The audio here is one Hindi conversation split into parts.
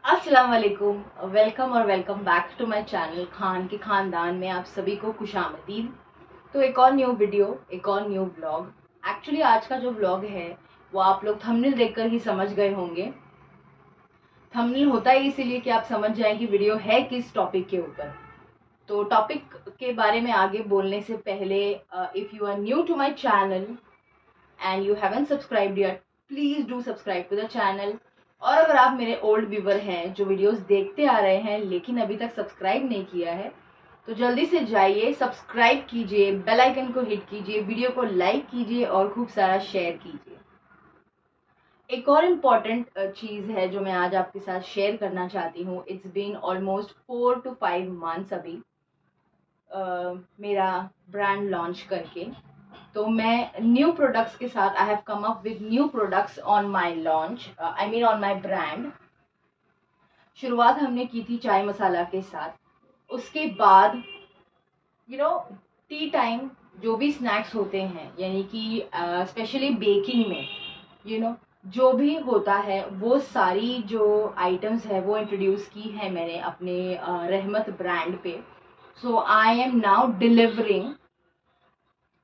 अस्सलाम वालेकुम, वेलकम और welcome back to my channel Khan के खानदान में आप सभी को खुशामदीद। तो एक और न्यू वीडियो, एक और न्यू व्लॉग। एक्चुअली आज का जो व्लॉग है वो आप लोग थंबनेल देखकर ही समझ गए होंगे। थंबनेल होता है इसीलिए कि आप समझ जाएं कि वीडियो है किस टॉपिक के ऊपर। तो टॉपिक के बारे में आगे बोलने से पहले, if you are new to my channel and you haven't subscribed yet, please do subscribe to the channel. और अगर आप मेरे ओल्ड व्यूवर हैं जो वीडियोस देखते आ रहे हैं लेकिन अभी तक सब्सक्राइब नहीं किया है, तो जल्दी से जाइए, सब्सक्राइब कीजिए, बेल आइकन को हिट कीजिए, वीडियो को लाइक कीजिए और खूब सारा शेयर कीजिए। एक और इम्पॉर्टेंट चीज़ है जो मैं आज आपके साथ शेयर करना चाहती हूँ। It's been almost 4 to 5 months अभी मेरा ब्रांड लॉन्च करके। तो मैं न्यू प्रोडक्ट्स के साथ I have come up with new products on my launch, I mean on my brand. शुरुआत हमने की थी चाय मसाला के साथ। उसके बाद टी टाइम जो भी स्नैक्स होते हैं, यानी कि स्पेशली बेकिंग में जो भी होता है वो सारी जो आइटम्स है वो इंट्रोड्यूस की है मैंने अपने रहमत ब्रांड पे। So I am now delivering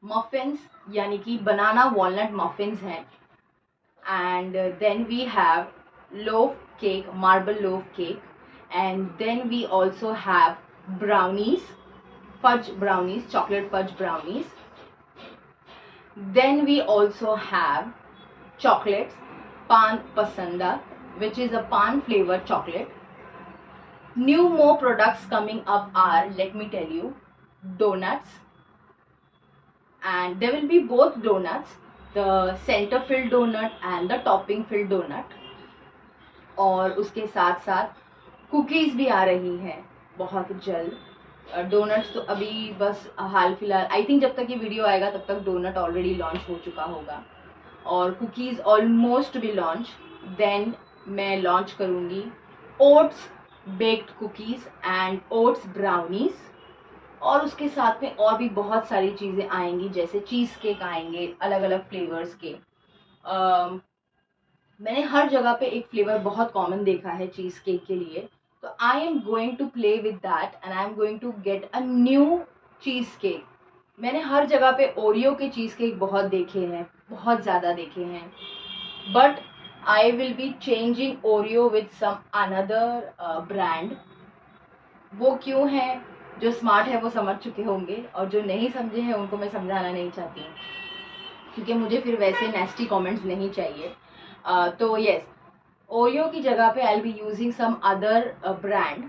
muffins, यानी कि बनाना वॉलनट मफिन्स हैं। And then we have loaf cake, marble loaf cake, and then we also have brownies, fudge brownies, chocolate fudge brownies. Then we also have chocolates, pan pasanda, which is a pan flavored chocolate. New more products coming up are, let me tell you, donuts. And there will be both donuts, the center filled donut and the topping filled donut. और उसके साथ साथ कुकीज़ भी आ रही हैं बहुत जल्द। डोनट्स तो अभी बस हाल फिलहाल, आई थिंक जब तक ये वीडियो आएगा तब तक डोनट ऑलरेडी लॉन्च हो चुका होगा और कुकीज़ ऑलमोस्ट भी लॉन्च। देन मैं लॉन्च करूँगी oats baked cookies and oats brownies. और उसके साथ में और भी बहुत सारी चीज़ें आएंगी, जैसे चीज़ केक आएंगे अलग अलग फ्लेवर्स के। मैंने हर जगह पे एक फ्लेवर बहुत कॉमन देखा है चीज़ केक के लिए, तो I am going to play with that and I am going to get a new cheesecake. मैंने हर जगह पे ओरियो के चीज़ केक बहुत देखे हैं, बहुत ज़्यादा देखे हैं, but I will be changing Oreo with some another brand. वो क्यों है, जो स्मार्ट है वो समझ चुके होंगे और जो नहीं समझे हैं उनको मैं समझाना नहीं चाहती हूँ, क्योंकि मुझे फिर वैसे नेस्टी कमेंट्स नहीं चाहिए। तो यस, ओरियो की जगह पे I will be using some other brand.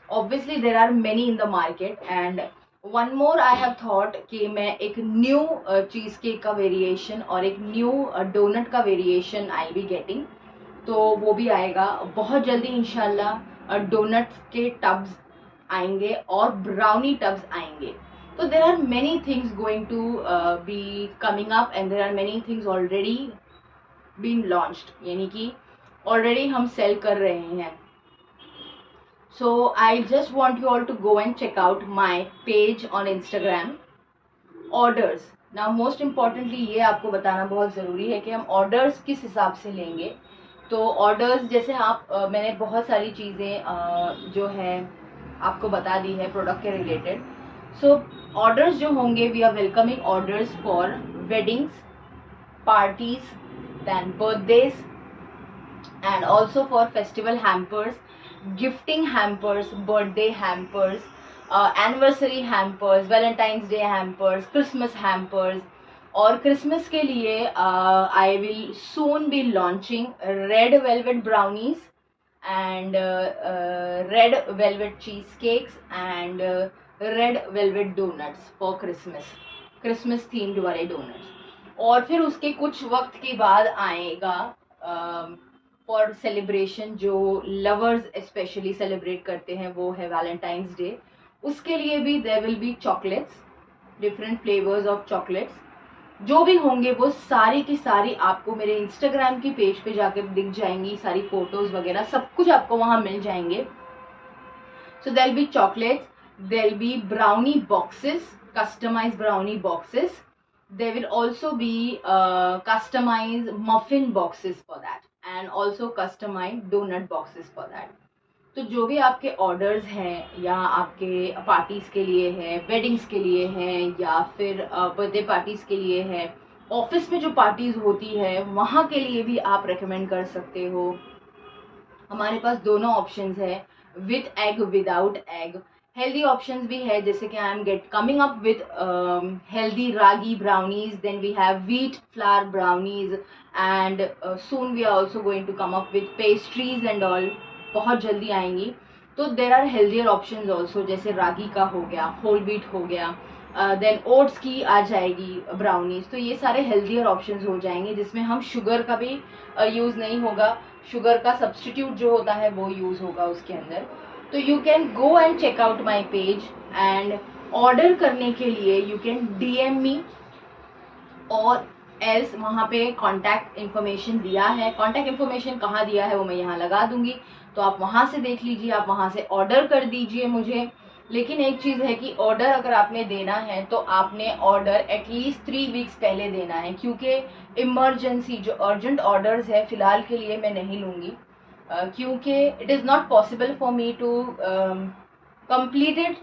Obviously there are many in the market and one more I have thought कि मैं एक न्यू चीज़ केक का वेरिएशन और एक न्यू डोनट का वेरिएशन आई बी गेटिंग। तो वो भी आएगा बहुत जल्दी इंशाल्लाह। डोनट्स के टब्स आएंगे और ब्राउनी टब्स आएंगे। तो there are many things going to be coming up and there are many things already been launched, यानी कि ऑलरेडी हम सेल कर रहे हैं। So I just want you all to go and check out my page on Instagram. Orders, ना मोस्ट इम्पॉर्टेंटली ये आपको बताना बहुत ज़रूरी है कि हम ऑर्डर्स किस हिसाब से लेंगे। तो ऑर्डर्स जैसे मैंने बहुत सारी चीज़ें जो है आपको बता दी है प्रोडक्ट के रिलेटेड। सो ऑर्डर्स जो होंगे, we are welcoming orders for weddings, parties, then birthdays, and also for festival hampers, gifting hampers, birthday hampers, anniversary hampers, Valentine's Day hampers, Christmas hampers. और क्रिसमस के लिए I will soon be launching red velvet brownies and red velvet cheese cakes and red velvet doughnuts for Christmas themed वाले डोनट्स। और फिर उसके कुछ वक्त के बाद आएगा फॉर सेलिब्रेशन, जो लवर्स स्पेशली सेलिब्रेट करते हैं, वो है वैलेंटाइंस डे। उसके लिए भी there will be chocolates, different flavours of chocolates. जो भी होंगे वो सारी की सारी आपको मेरे इंस्टाग्राम की पेज पे जाकर दिख जाएंगी, सारी फोटोज वगैरह सब कुछ आपको वहां मिल जाएंगे. So there'll be chocolates, there'll be brownie boxes, customized brownie boxes. There will also be customized muffin boxes for that, and also customized donut boxes for that. तो जो भी आपके ऑर्डर्स हैं या आपके पार्टीज के लिए है, वेडिंग्स के लिए हैं, या फिर बर्थडे पार्टीज के लिए है, ऑफिस में जो पार्टीज होती है वहाँ के लिए भी आप रेकमेंड कर सकते हो. हमारे पास दोनों ऑप्शंस है, with egg, without egg. Healthy options भी है, जैसे कि I am get coming up with healthy ragi brownies, then we have wheat flour brownies, and soon we are also going to come up with pastries and all. बहुत जल्दी आएंगी. तो there are healthier options also, जैसे रागी का हो गया, होल व्हीट हो गया, देन ओट्स की आ जाएगी ब्राउनीज. तो ये सारे हेल्दियर ऑप्शंस हो जाएंगे जिसमें हम शुगर का भी यूज़ नहीं होगा, शुगर का सब्सटीट्यूट जो होता है वो यूज़ होगा उसके अंदर. तो you can go and check out my page, and order करने के लिए यू कैन DM मी, और एल्स वहाँ पे कॉन्टैक्ट इन्फॉर्मेशन दिया है. कॉन्टैक्ट इन्फॉर्मेशन कहाँ दिया है वो मैं यहाँ लगा दूंगी, तो आप वहाँ से देख लीजिए, आप वहाँ से ऑर्डर कर दीजिए मुझे. लेकिन एक चीज़ है कि ऑर्डर अगर आपने देना है तो आपने ऑर्डर एटलीस्ट 3 वीक्स पहले देना है, क्योंकि इमरजेंसी जो अर्जेंट ऑर्डर्स है फ़िलहाल के लिए मैं नहीं लूँगी, क्योंकि it is not possible for me to completed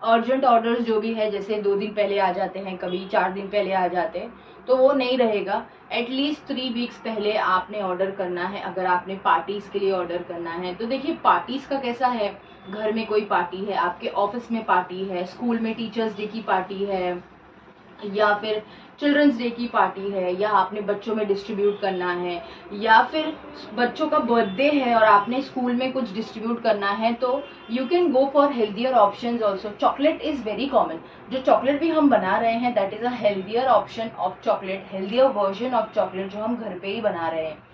urgent orders जो भी है, जैसे 2 दिन पहले आ जाते हैं, कभी 4 दिन पहले आ जाते हैं, तो वो नहीं रहेगा. एटलीस्ट 3 वीक्स पहले आपने ऑर्डर करना है अगर आपने पार्टीज़ के लिए ऑर्डर करना है. तो देखिए पार्टीज़ का कैसा है, घर में कोई पार्टी है, आपके ऑफिस में पार्टी है, स्कूल में टीचर्स डे की पार्टी है, या फिर चिल्ड्रंस डे की पार्टी है, या आपने बच्चों में डिस्ट्रीब्यूट करना है, या फिर बच्चों का बर्थडे है और आपने स्कूल में कुछ डिस्ट्रीब्यूट करना है, तो you can go for healthier options also. Chocolate is very common. जो चॉकलेट भी हम बना रहे हैं that is a healthier option of chocolate, healthier version of chocolate जो हम घर पे ही बना रहे हैं.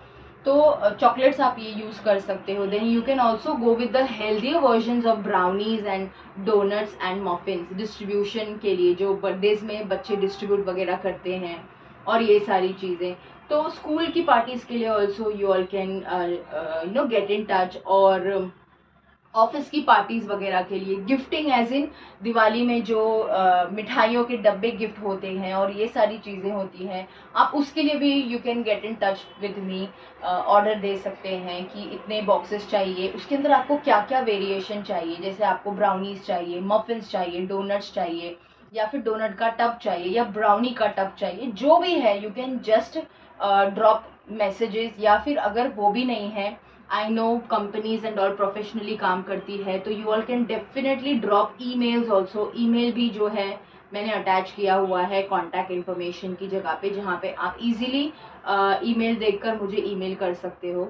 तो चॉकलेट्स आप ये यूज़ कर सकते हो. Then you can also go with the healthier versions of brownies and donuts and muffins, distribution के लिए जो बर्थडेज में बच्चे डिस्ट्रीब्यूट वगैरह करते हैं, और ये सारी चीज़ें. तो स्कूल की पार्टीज़ के लिए also you all can get in touch, और ऑफिस की पार्टीज वगैरह के लिए गिफ्टिंग एज इन दिवाली में जो मिठाइयों के डब्बे गिफ्ट होते हैं और ये सारी चीज़ें होती हैं, आप उसके लिए भी you can get in touch with me. Order दे सकते हैं कि इतने बॉक्सेस चाहिए, उसके अंदर आपको क्या क्या वेरिएशन चाहिए, जैसे आपको ब्राउनीज चाहिए, मफिन्स चाहिए, डोनट्स चाहिए, या फिर डोनट का टब चाहिए, या ब्राउनी का टब चाहिए, जो भी है you can just drop messages. या फिर अगर वो भी नहीं है, I know companies and all professionally काम करती है, तो you all can definitely drop emails also. Email भी जो है मैंने अटैच किया हुआ है कॉन्टैक्ट इन्फॉर्मेशन की जगह पे, जहाँ पे आप इजीली ईमेल देखकर मुझे ईमेल कर सकते हो.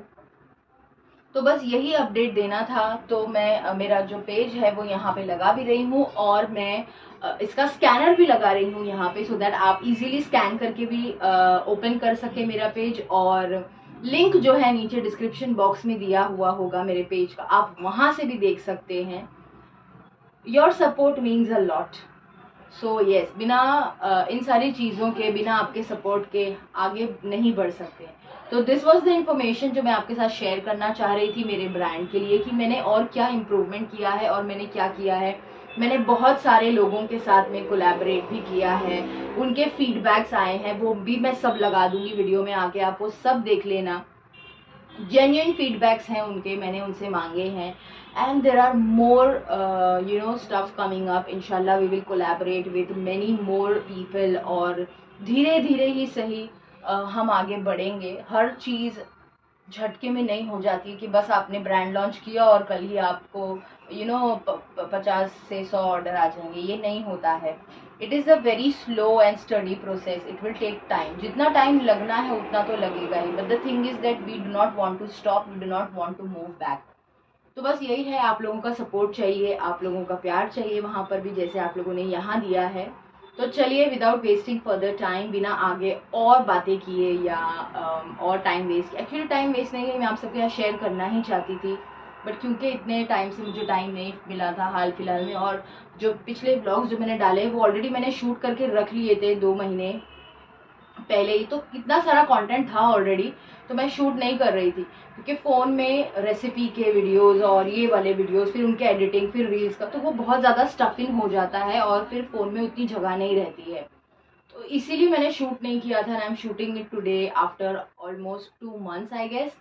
तो बस यही अपडेट देना था. तो मैं मेरा जो पेज है वो यहाँ पे लगा भी रही हूँ, और मैं इसका स्कैनर भी लगा रही हूँ यहाँ पे, सो दैट आप इजीली स्कैन करके भी ओपन कर सके मेरा पेज. और लिंक जो है नीचे डिस्क्रिप्शन बॉक्स में दिया हुआ होगा मेरे पेज का, आप वहाँ से भी देख सकते हैं. Your support means a lot. So yes, बिना इन सारी चीज़ों के, बिना आपके सपोर्ट के आगे नहीं बढ़ सकते. तो दिस वाज द इन्फॉर्मेशन जो मैं आपके साथ शेयर करना चाह रही थी मेरे ब्रांड के लिए, कि मैंने और क्या इम्प्रूवमेंट किया है और मैंने क्या किया है. मैंने बहुत सारे लोगों के साथ में कोलैबोरेट भी किया है, उनके फीडबैक्स आए हैं, वो भी मैं सब लगा दूंगी वीडियो में, आके आप वो सब देख लेना. जेन्युइन फीडबैक्स हैं उनके, मैंने उनसे मांगे हैं. And there are more stuff coming up. इंशाल्लाह we will collaborate with many more people, और धीरे धीरे ही सही हम आगे बढ़ेंगे. हर चीज़ झटके में नहीं हो जाती कि बस आपने ब्रांड लॉन्च किया और कल ही आपको 50 से 100 ऑर्डर आ जाएंगे. ये नहीं होता है. It is a very slow and steady process. It will take time. जितना टाइम लगना है उतना तो लगेगा ही. But the thing is that we do not want to stop, we do not want to move back. तो बस यही है, आप लोगों का सपोर्ट चाहिए, आप लोगों का प्यार चाहिए वहाँ पर भी, जैसे आप लोगों ने यहाँ दिया है. तो चलिए, विदाउट वेस्टिंग फर्दर टाइम, बिना आगे और बातें किए या और time waste, actually time waste नहीं है, मैं आप सबके साथ शेयर करना ही चाहती थी, बट क्योंकि इतने टाइम से मुझे टाइम नहीं मिला था हाल फिलहाल में. और जो पिछले ब्लॉग्स जो मैंने डाले वो ऑलरेडी मैंने शूट करके रख लिए थे 2 महीने पहले ही, तो कितना सारा कंटेंट था ऑलरेडी, तो मैं शूट नहीं कर रही थी क्योंकि फ़ोन में रेसिपी के वीडियोस और ये वाले वीडियोस, फिर उनके एडिटिंग, फिर रील्स का, तो वो बहुत ज़्यादा स्टफिंग हो जाता है और फिर फ़ोन में उतनी जगह नहीं रहती है, तो इसीलिए मैंने शूट नहीं किया था। I am shooting it today after almost 2 months I guess.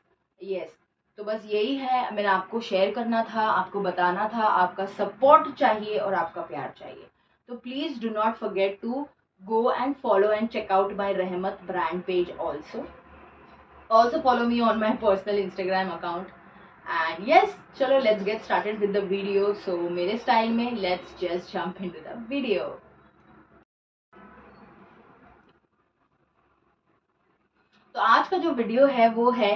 Yes, तो बस यही है, मैंने आपको शेयर करना था, आपको बताना था, आपका सपोर्ट चाहिए और आपका प्यार चाहिए। तो please do not forget to go and follow and check out my Rahmat brand page also. Also follow me on my personal Instagram account. And yes, chalo let's get started with the video. So मेरे style में let's just jump into the video. तो आज का जो वीडियो है वो है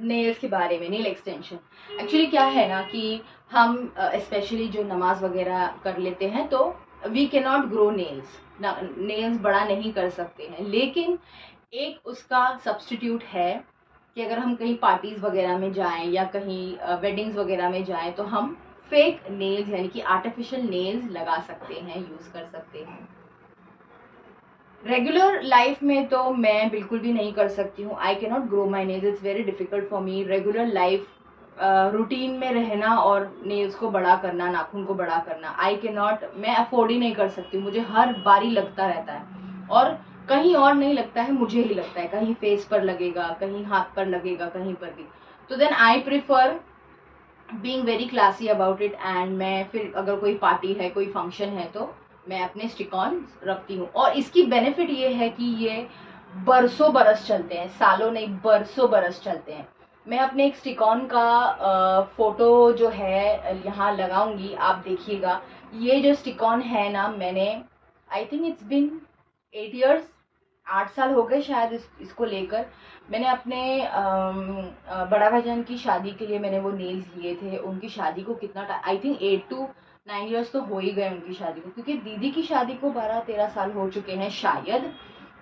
नेल्स के बारे में, नेल एक्सटेंशन। एक्चुअली क्या है ना कि हम स्पेशली जो नमाज वगैरह कर लेते हैं तो we can not grow nails, nails बड़ा नहीं कर सकते हैं, लेकिन एक उसका सब्स्टिट्यूट है कि अगर हम कहीं पार्टीज वगैरह में जाएं या कहीं वेडिंग्स वगैरह में जाएं तो हम फेक नेल्स यानी कि आर्टिफिशियल नेल्स लगा सकते हैं, यूज़ कर सकते हैं। रेगुलर लाइफ में तो मैं बिल्कुल भी नहीं कर सकती हूँ। I can not grow my nails, it's very difficult for me. Regular life routine में रहना और नेल्स को बड़ा करना, नाखून को बड़ा करना, आई कैन नॉट, मैं अफोर्ड ही नहीं कर सकती हूँ। मुझे हर बारी लगता रहता है और कहीं और नहीं लगता है, मुझे ही लगता है, कहीं फेस पर लगेगा, कहीं हाथ पर लगेगा, कहीं पर भी। तो then I prefer being very classy about it, and मैं फिर अगर कोई पार्टी है, कोई फंक्शन है तो मैं अपने स्टिक ऑन रखती हूँ। और इसकी बेनिफिट ये है कि ये बरसों बरस चलते हैं, सालों नहीं बरसों बरस चलते हैं। मैं अपने एक स्टिक ऑन का फोटो जो है यहाँ लगाऊंगी, आप देखिएगा। ये जो स्टिक ऑन है ना, मैंने I think it's been 8 years, 8 साल हो गए शायद इसको लेकर। मैंने अपने बड़ा भाईजान की शादी के लिए मैंने वो नेल्स लिए थे। उनकी शादी को कितना time, I think 8 to 9 years तो हो ही गए उनकी शादी को, क्योंकि दीदी की शादी को 12-13 साल हो चुके हैं शायद।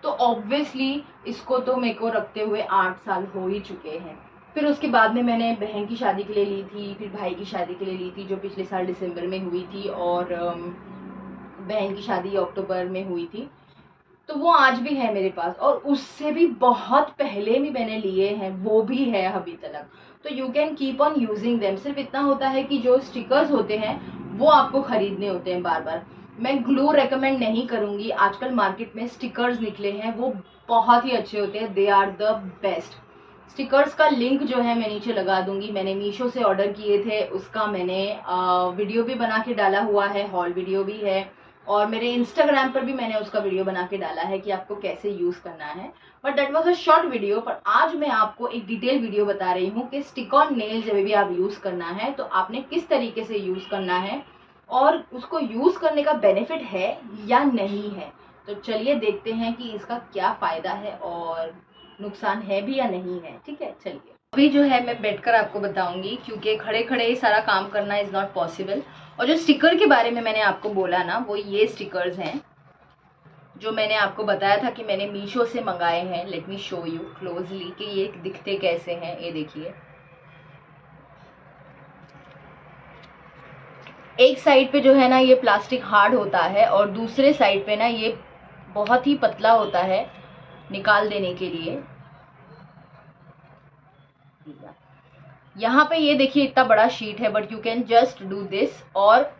तो ऑब्वियसली इसको तो मेरे को रखते हुए 8 साल हो ही चुके हैं। फिर उसके बाद में मैंने बहन की शादी के लिए ली थी, फिर भाई की शादी के लिए ली थी जो पिछले साल दिसंबर में हुई थी, और बहन की शादी अक्टूबर में हुई थी। तो वो आज भी है मेरे पास, और उससे भी बहुत पहले भी मैंने लिए हैं, वो भी है अभी तक। तो you can keep on using them. सिर्फ इतना होता है कि जो स्टिकर्स होते हैं वो आपको खरीदने होते हैं बार बार। मैं ग्लू रेकमेंड नहीं करूंगी। आजकल मार्केट में स्टिकर्स निकले हैं, वो बहुत ही अच्छे होते हैं, they are the best. Stickers का लिंक जो है मैं नीचे लगा दूंगी। मैंने मीशो से ऑर्डर किए थे, उसका मैंने वीडियो भी बना के डाला हुआ है, हॉल वीडियो भी है, और मेरे इंस्टाग्राम पर भी मैंने उसका वीडियो बना के डाला है कि आपको कैसे यूज़ करना है। But that was a short video. पर आज मैं आपको एक डिटेल वीडियो बता रही हूँ कि स्टिक ऑन नेल जब भी आप यूज़ करना है तो आपने किस तरीके से यूज़ करना है और उसको यूज़ करने का बेनिफिट है या नहीं है। तो चलिए देखते हैं कि इसका क्या फ़ायदा है और नुकसान है भी या नहीं है। ठीक है, चलिए। अभी जो है मैं बैठकर आपको बताऊंगी, क्योंकि खड़े खड़े सारा काम करना इज़ नॉट पॉसिबल। और जो स्टिकर के बारे में मैंने आपको बोला ना, वो ये स्टिकर्स हैं जो मैंने आपको बताया था कि मैंने मीशो से मंगाए हैं। Let me show you closely कि ये दिखते कैसे हैं। ये देखिए, एक साइड पे जो है ना ये प्लास्टिक हार्ड होता है और दूसरे साइड पे ना ये बहुत ही पतला होता है निकाल देने के लिए। यहाँ पे ये देखिए इतना बड़ा शीट है, but you can just do this. और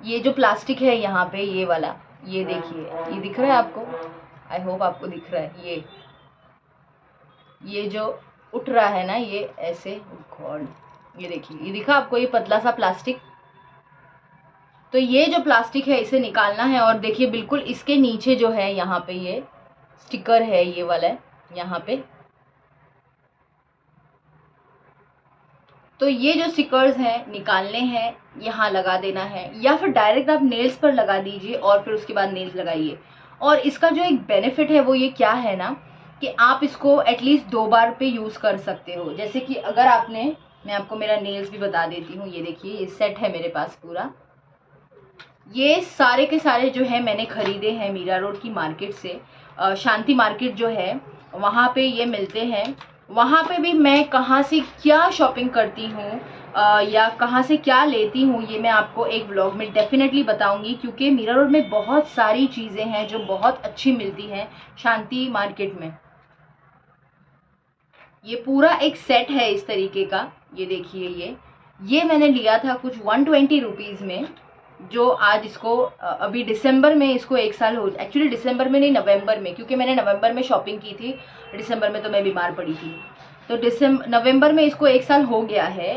ये जो प्लास्टिक है यहाँ पे, ये वाला, ये देखिए, ये दिख रहा है आपको? आई होप आपको दिख रहा है। ये जो उठ रहा है ना, ये ऐसे, गॉड, ये देखिए, ये दिखा आपको, ये पतला सा प्लास्टिक। तो ये जो प्लास्टिक है इसे निकालना है, और देखिए बिल्कुल इसके नीचे जो है यहाँ पे ये स्टिकर है, ये वाला है यहाँ पे। तो ये जो स्टिकर्स हैं निकालने हैं, यहाँ लगा देना है, या फिर डायरेक्ट आप नेल्स पर लगा दीजिए और फिर उसके बाद नेल्स लगाइए। और इसका जो एक बेनिफिट है वो ये क्या है ना कि आप इसको एटलीस्ट 2 बार पे यूज़ कर सकते हो। जैसे कि अगर आपने, मैं आपको मेरा नेल्स भी बता देती हूँ। ये देखिए, ये सेट है मेरे पास पूरा। ये सारे के सारे जो है मैंने खरीदे हैं मीरा रोड की मार्केट से। शांति मार्केट जो है वहाँ पे ये मिलते हैं वहाँ पे भी मैं कहाँ से क्या शॉपिंग करती हूँ या कहाँ से क्या लेती हूँ, ये मैं आपको एक व्लॉग में डेफिनेटली बताऊंगी, क्योंकि मीरा रोड में बहुत सारी चीज़ें हैं जो बहुत अच्छी मिलती हैं शांति मार्केट में। ये पूरा एक सेट है इस तरीके का, ये देखिए। ये मैंने लिया था कुछ 120 रुपीज़ में, जो आज इसको अभी दिसंबर में इसको 1 साल हो, एक्चुअली दिसंबर में नहीं, नवंबर में, क्योंकि मैंने नवंबर में शॉपिंग की थी, दिसंबर में तो मैं बीमार पड़ी थी, तो नवंबर में इसको 1 साल हो गया है।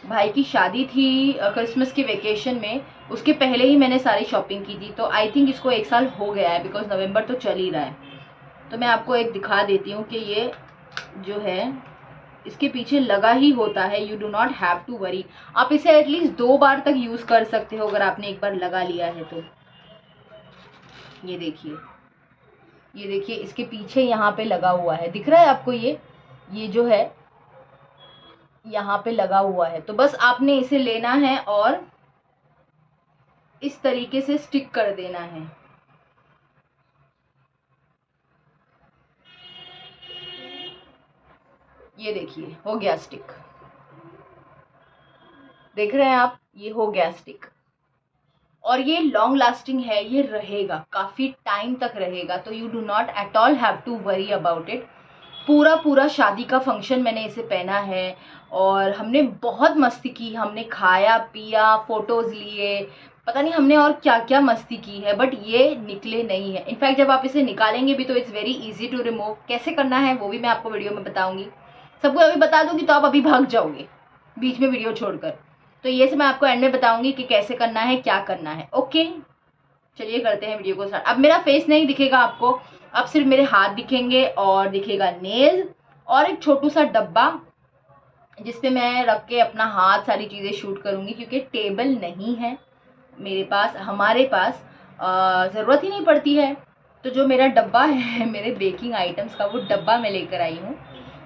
भाई की शादी थी क्रिसमस के वेकेशन में, उसके पहले ही मैंने सारी शॉपिंग की थी, तो आई थिंक इसको 1 साल हो गया है, बिकॉज नवंबर तो चल ही रहा है। तो मैं आपको एक दिखा देती हूँ कि ये जो है इसके पीछे लगा ही होता है, you do not have to worry. आप इसे एटलीस्ट 2 बार तक यूज़ कर सकते हो अगर आपने एक बार लगा लिया है तो। ये देखिए इसके पीछे यहाँ पे लगा हुआ है, दिख रहा है आपको? ये जो है यहाँ पे लगा हुआ है, तो बस आपने इसे लेना है और इस तरीके से स्टिक कर देना है। ये देखिए हो गया स्टिक, देख रहे हैं आप? ये हो गया स्टिक, और ये लॉन्ग लास्टिंग है, ये रहेगा, काफ़ी टाइम तक रहेगा, तो you do not at all have to worry about it. पूरा शादी का फंक्शन मैंने इसे पहना है और हमने बहुत मस्ती की, हमने खाया पिया, फोटोज़ लिए, पता नहीं हमने और क्या क्या मस्ती की है, बट ये निकले नहीं है। इनफैक्ट जब आप इसे निकालेंगे भी तो it's very easy to remove. कैसे करना है वो भी मैं आपको वीडियो में बताऊंगी, सबको अभी बता दूंगी तो आप अभी भाग जाओगे बीच में वीडियो छोड़कर, तो ये से मैं आपको एंड में बताऊंगी कि कैसे करना है, क्या करना है। ओके, चलिए करते हैं वीडियो को स्टार्ट। अब मेरा फेस नहीं दिखेगा आपको, अब सिर्फ मेरे हाथ दिखेंगे और दिखेगा नेल और एक छोटू सा डब्बा जिसपे मैं रख के अपना हाथ सारी चीज़ें शूट करूंगी, क्योंकि टेबल नहीं है मेरे पास, हमारे पास ज़रूरत ही नहीं पड़ती है। तो जो मेरा डब्बा है मेरे बेकिंग आइटम्स का, वो डब्बा मैं लेकर आई हूँ,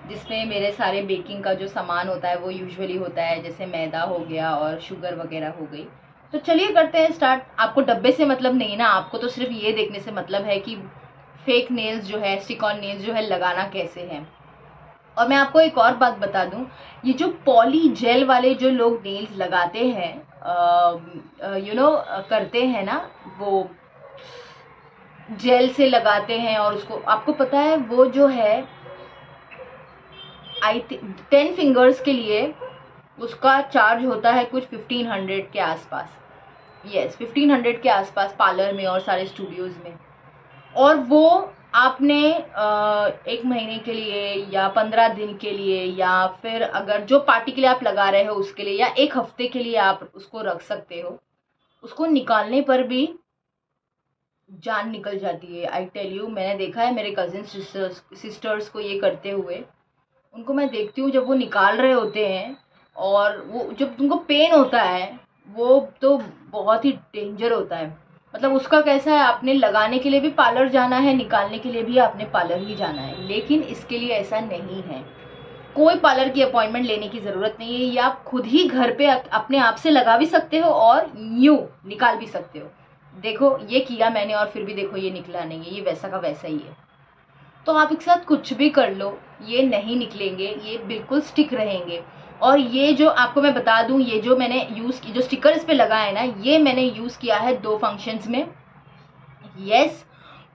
जिसमें मेरे सारे बेकिंग का जो सामान होता है वो यूजुअली होता है, जैसे मैदा हो गया और शुगर वगैरह हो गई। तो चलिए करते हैं स्टार्ट। आपको डब्बे से मतलब नहीं है ना, आपको तो सिर्फ ये देखने से मतलब है कि फेक नेल्स जो है, स्टिक ऑन नेल्स जो है, लगाना कैसे है। और मैं आपको एक और बात बता दूं, ये जो पॉली जेल वाले जो लोग नेल्स लगाते हैं, करते हैं ना, वो जेल से लगाते हैं और उसको, आपको पता है वो जो है 10 फिंगर्स के लिए उसका चार्ज होता है कुछ 1500 के आसपास। यस, 1500 के आसपास पार्लर में और सारे स्टूडियोज़ में। और वो आपने 1 महीने के लिए या 15 दिन के लिए, या फिर अगर जो पार्टी के लिए आप लगा रहे हो उसके लिए, या 1 हफ्ते के लिए आप उसको रख सकते हो। उसको निकालने पर भी जान निकल जाती है, आई टेल यू। मैंने देखा है मेरे कजिन सिस्टर्स को ये करते हुए, उनको मैं देखती हूँ जब वो निकाल रहे होते हैं, और वो जब उनको पेन होता है वो तो बहुत ही डेंजर होता है। मतलब उसका कैसा है, आपने लगाने के लिए भी पार्लर जाना है, निकालने के लिए भी आपने पार्लर ही जाना है, लेकिन इसके लिए ऐसा नहीं है, कोई पार्लर की अपॉइंटमेंट लेने की ज़रूरत नहीं है। ये आप खुद ही घर पे अपने आप से लगा भी सकते हो और यूँ निकाल भी सकते हो। देखो ये किया मैंने और फिर भी देखो ये निकला नहीं है, ये वैसा का वैसा ही है। तो आप एक साथ कुछ भी कर लो, ये नहीं निकलेंगे, ये बिल्कुल स्टिक रहेंगे। और ये जो आपको मैं बता दूं, ये जो मैंने यूज़ की, जो स्टिकर इस पे लगा है ना, ये मैंने यूज़ किया है 2 फंक्शंस में। यस,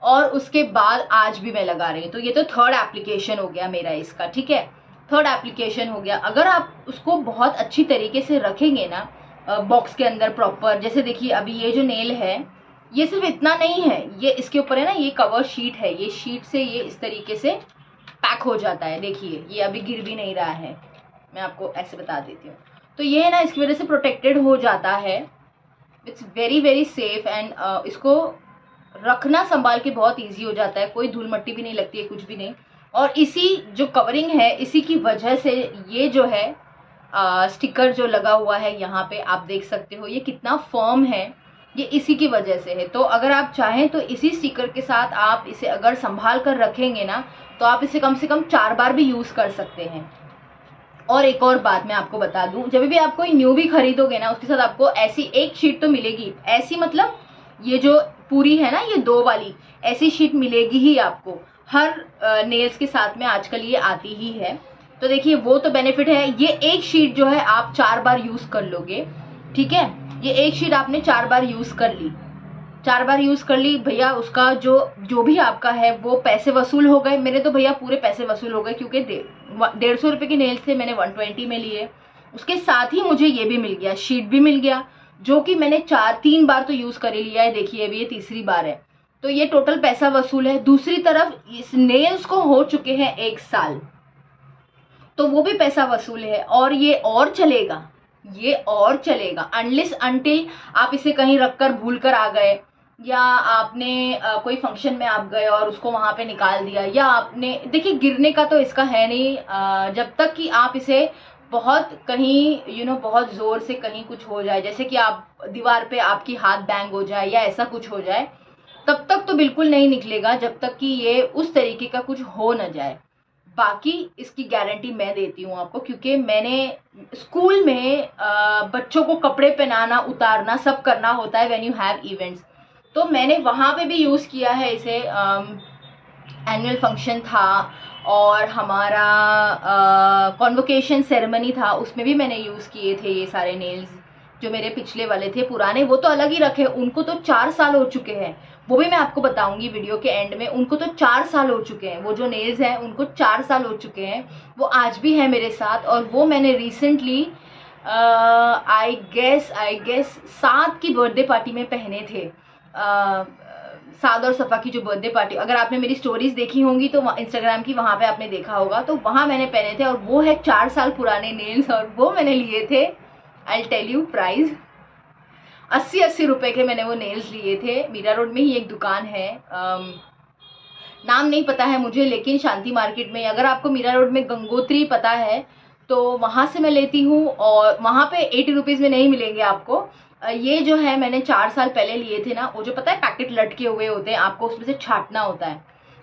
और उसके बाद आज भी मैं लगा रही हूँ, तो ये तो 3rd एप्लीकेशन हो गया मेरा इसका, ठीक है, 3rd एप्लीकेशन हो गया। अगर आप उसको बहुत अच्छी तरीके से रखेंगे ना बॉक्स के अंदर प्रॉपर, जैसे देखिए अभी ये जो नेल है, ये सिर्फ इतना नहीं है, ये इसके ऊपर है ना, ये कवर शीट है, ये शीट से ये इस तरीके से पैक हो जाता है। देखिए ये अभी गिर भी नहीं रहा है, मैं आपको ऐसे बता देती हूँ। तो ये है ना, इसकी वजह से प्रोटेक्टेड हो जाता है, it's very very safe. And इसको रखना संभाल के बहुत ईजी हो जाता है, कोई धूल मट्टी भी नहीं लगती है, कुछ भी नहीं। और इसी जो कवरिंग है, इसी की वजह से ये जो है स्टिकर जो लगा हुआ है यहाँ पे, आप देख सकते हो ये कितना फर्म है, ये इसी की वजह से है। तो अगर आप चाहें तो इसी स्टिकर के साथ आप इसे अगर संभाल कर रखेंगे ना, तो आप इसे कम से कम 4 बार भी यूज़ कर सकते हैं। और एक और बात मैं आपको बता दूं, जब भी आप कोई न्यू भी खरीदोगे ना, उसके साथ आपको ऐसी एक शीट तो मिलेगी, ऐसी मतलब ये जो पूरी है ना, ये 2 वाली ऐसी शीट मिलेगी ही आपको। हर नेल्स के साथ में आजकल ये आती ही है। तो देखिए वो तो बेनिफिट है। ये एक शीट जो है आप 4 बार यूज कर लोगे, ठीक है। ये एक शीट आपने 4 बार यूज कर ली, 4 बार यूज कर ली भैया, उसका जो जो भी आपका है वो पैसे वसूल हो गए। मेरे तो भैया पूरे पैसे वसूल हो गए, क्योंकि 150 रुपये के नेल्स थे, मैंने 120 में लिए। उसके साथ ही मुझे ये भी मिल गया, शीट भी मिल गया, जो कि मैंने 3 बार तो यूज कर ही लिया है। देखिए अभी ये तीसरी बार है, तो ये टोटल पैसा वसूल है। दूसरी तरफ इस नेल्स को हो चुके हैं 1 साल, तो वो भी पैसा वसूल है। और ये और चलेगा, ये और चलेगा अनलेस अनटिल आप इसे कहीं रखकर भूल कर आ गए, या आपने कोई फंक्शन में आप गए और उसको वहां पे निकाल दिया, या आपने, देखिए गिरने का तो इसका है नहीं। जब तक कि आप इसे बहुत कहीं बहुत जोर से कहीं कुछ हो जाए, जैसे कि आप दीवार पे आपकी हाथ बैंग हो जाए या ऐसा कुछ हो जाए, तब तक तो बिल्कुल नहीं निकलेगा, जब तक कि ये उस तरीके का कुछ हो न जाए। बाकी इसकी गारंटी मैं देती हूँ आपको, क्योंकि मैंने स्कूल में बच्चों को कपड़े पहनाना उतारना सब करना होता है व्हेन यू हैव इवेंट्स, तो मैंने वहाँ पे भी यूज़ किया है इसे। एनुअल फंक्शन था और हमारा कॉन्वोकेशन सेरेमनी था, उसमें भी मैंने यूज़ किए थे ये सारे नेल्स। जो मेरे पिछले वाले थे पुराने, वो तो अलग ही रखे, उनको तो 4 साल हो चुके हैं, वो भी मैं आपको बताऊंगी वीडियो के एंड में। उनको तो 4 साल हो चुके हैं, वो जो नेल्स हैं उनको 4 साल हो चुके हैं, वो आज भी है मेरे साथ। और वो मैंने रिसेंटली आई गेस 7 की बर्थडे पार्टी में पहने थे। साद और सफ़ा की जो बर्थडे पार्टी, अगर आपने मेरी स्टोरीज देखी होंगी तो इंस्टाग्राम की, वहाँ पे आपने देखा होगा, तो वहाँ मैंने पहने थे। और वो है 4 साल पुराने नेल्स, और वो मैंने लिए थे, आई टेल यू प्राइस, 80 रुपए के मैंने वो नेल्स लिए थे। मीरा रोड में ही एक दुकान है, नाम नहीं पता है मुझे, लेकिन शांति मार्केट में, अगर आपको मीरा रोड में गंगोत्री पता है तो वहाँ से मैं लेती हूँ। और वहाँ पे 80 रुपीज़ में नहीं मिलेंगे आपको। ये जो है मैंने 4 साल पहले लिए थे ना, वो जो पता है पैकेट लटके हुए होते हैं, आपको उसमें से छाटना होता है,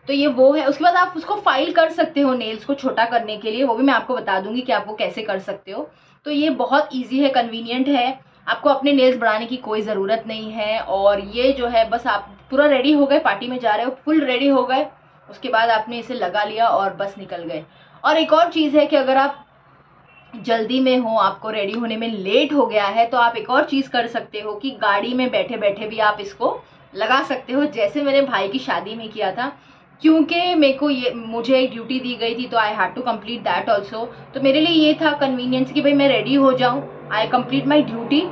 तो ये वो है। उसके बाद आप उसको फाइल कर सकते हो नेल्स को छोटा करने के लिए, वो भी मैं आपको बता दूंगी कि आप वो कैसे कर सकते हो। तो ये बहुत ईजी है, कन्वीनियंट है, आपको अपने नेल्स बढ़ाने की कोई ज़रूरत नहीं है। और ये जो है बस आप पूरा रेडी हो गए, पार्टी में जा रहे हो, फुल रेडी हो गए, उसके बाद आपने इसे लगा लिया और बस निकल गए। और एक और चीज़ है कि अगर आप जल्दी में हो, आपको रेडी होने में लेट हो गया है, तो आप एक और चीज़ कर सकते हो कि गाड़ी में बैठे बैठे भी आप इसको लगा सकते हो, जैसे मेरे भाई की शादी में किया था। क्योंकि मुझे एक ड्यूटी दी गई थी, तो I had to complete that also. तो मेरे लिए ये था कन्वीनियंस कि भाई मैं रेडी हो जाऊँ, आई कंप्लीट माई ड्यूटी।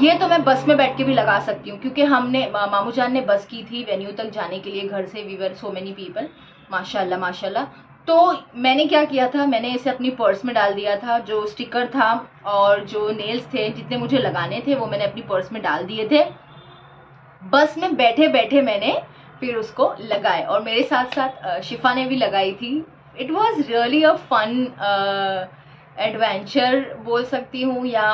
ये तो मैं बस में बैठ के भी लगा सकती हूँ, क्योंकि हमने मामू जान ने बस की थी वेन्यू तक जाने के लिए, घर से we were so many people, माशाल्लाह माशाल्लाह। तो मैंने क्या किया था, मैंने इसे अपनी पर्स में डाल दिया था, जो स्टिकर था और जो नेल्स थे जितने मुझे लगाने थे वो मैंने अपनी पर्स में डाल दिए थे। बस में बैठे बैठे मैंने फिर उसको लगाए, और मेरे साथ साथ शिफा ने भी लगाई थी। It was really a fun adventure बोल सकती हूँ, या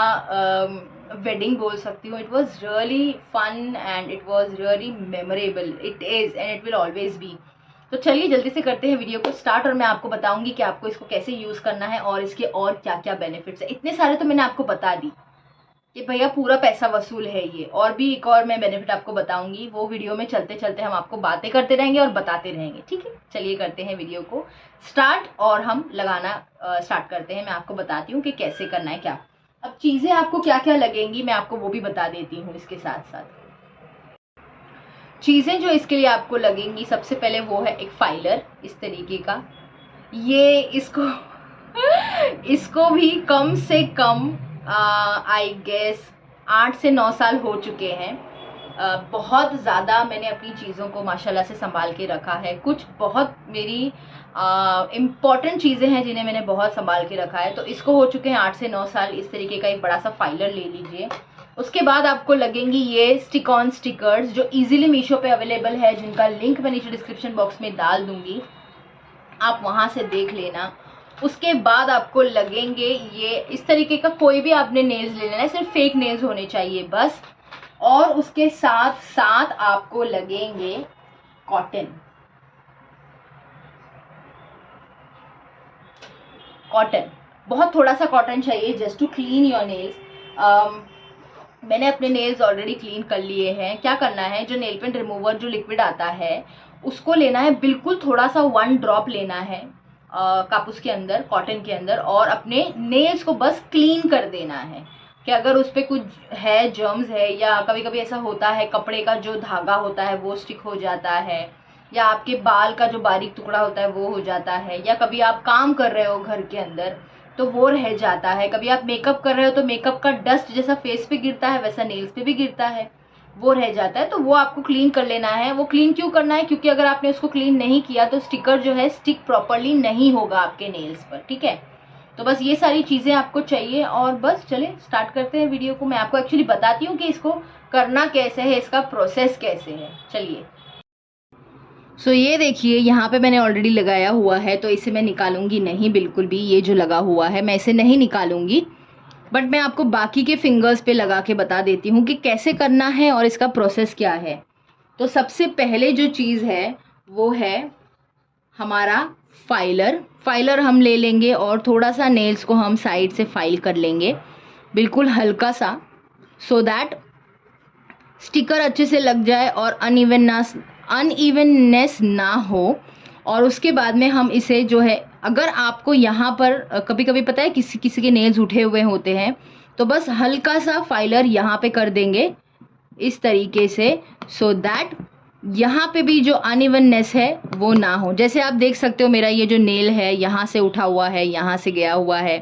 वेडिंग बोल सकती हूँ। It was really fun and it was really memorable, it is and it will always be. तो चलिए जल्दी से करते हैं वीडियो को स्टार्ट, और मैं आपको बताऊंगी कि आपको इसको कैसे यूज़ करना है और इसके और क्या क्या बेनिफिट्स है। इतने सारे तो मैंने आपको बता दी कि भैया पूरा पैसा वसूल है ये, और भी एक और मैं बेनिफिट आपको बताऊंगी, वो वीडियो में चलते चलते हम आपको बातें करते रहेंगे और बताते रहेंगे, ठीक है। चलिए करते हैं वीडियो को स्टार्ट और हम लगाना स्टार्ट करते हैं। मैं आपको बताती हूँ कि कैसे करना है क्या। अब चीज़ें आपको क्या क्या लगेंगी मैं आपको वो भी बता देती हूँ। इसके साथ साथ चीज़ें जो इसके लिए आपको लगेंगी, सबसे पहले वो है एक फाइलर इस तरीके का। ये इसको भी कम से कम आई गेस 8 से 9 साल हो चुके हैं। बहुत ज़्यादा मैंने अपनी चीज़ों को माशाल्लाह से संभाल के रखा है। कुछ बहुत मेरी इम्पॉर्टेंट चीज़ें हैं जिन्हें मैंने बहुत संभाल के रखा है। तो इसको हो चुके हैं 8 से 9 साल। इस तरीके का एक बड़ा सा फाइलर ले लीजिए। उसके बाद आपको लगेंगी ये स्टिक ऑन स्टिकर्स, जो इजीली मीशो पे अवेलेबल है, जिनका लिंक मैं नीचे डिस्क्रिप्शन बॉक्स में डाल दूंगी, आप वहाँ से देख लेना। उसके बाद आपको लगेंगे ये इस तरीके का, कोई भी आपने नेल्स ले लेना है, सिर्फ फेक नेल्स होने चाहिए बस। और उसके साथ साथ आपको लगेंगे कॉटन। कॉटन बहुत थोड़ा सा कॉटन चाहिए just to clean your nails. मैंने अपने नेल्स ऑलरेडी क्लीन कर लिए हैं। क्या करना है, जो नेल पेंट रिमूवर जो लिक्विड आता है उसको लेना है बिल्कुल, थोड़ा सा 1 ड्रॉप लेना है कापूस के अंदर, कॉटन के अंदर, और अपने नेल्स को बस क्लीन कर देना है कि अगर उस पर कुछ है, जर्म्स है, या कभी कभी ऐसा होता है कपड़े का जो धागा होता है वो स्टिक हो जाता है, या आपके बाल का जो बारीक टुकड़ा होता है वो हो जाता है, या कभी आप काम कर रहे हो घर के अंदर तो वो रह जाता है, कभी आप मेकअप कर रहे हो तो मेकअप का डस्ट जैसा फेस पे गिरता है वैसा नेल्स पे भी गिरता है, वो रह जाता है, तो वो आपको क्लीन कर लेना है। वो क्लीन क्यों करना है? क्योंकि अगर आपने उसको क्लीन नहीं किया तो स्टिकर जो है स्टिक प्रॉपरली नहीं होगा आपके नेल्स पर, ठीक है। तो बस ये सारी चीज़ें आपको चाहिए, और बस चले स्टार्ट करते हैं वीडियो को। मैं आपको एक्चुअली बताती हूँ कि इसको करना कैसे है, इसका प्रोसेस कैसे है। चलिए। सो ये देखिए, यहाँ पे मैंने ऑलरेडी लगाया हुआ है, तो इसे मैं निकालूंगी नहीं बिल्कुल भी। ये जो लगा हुआ है मैं इसे नहीं निकालूंगी, बट मैं आपको बाकी के फिंगर्स पे लगा के बता देती हूँ कि कैसे करना है और इसका प्रोसेस क्या है। तो सबसे पहले जो चीज़ है वो है हमारा फाइलर हम ले लेंगे, और थोड़ा सा नेल्स को हम साइड से फाइल कर लेंगे, बिल्कुल हल्का सा, सो दैट स्टिकर अच्छे से लग जाए और अनइवननेस ना हो। और उसके बाद में हम इसे जो है, अगर आपको यहाँ पर कभी कभी पता है किसी किसी के नेल्स उठे हुए होते हैं, तो बस हल्का सा फाइलर यहाँ पे कर देंगे इस तरीके से, सो दैट यहाँ पे भी जो अनइवननेस है वो ना हो। जैसे आप देख सकते हो मेरा ये जो नेल है यहाँ से उठा हुआ है, यहाँ से गया हुआ है,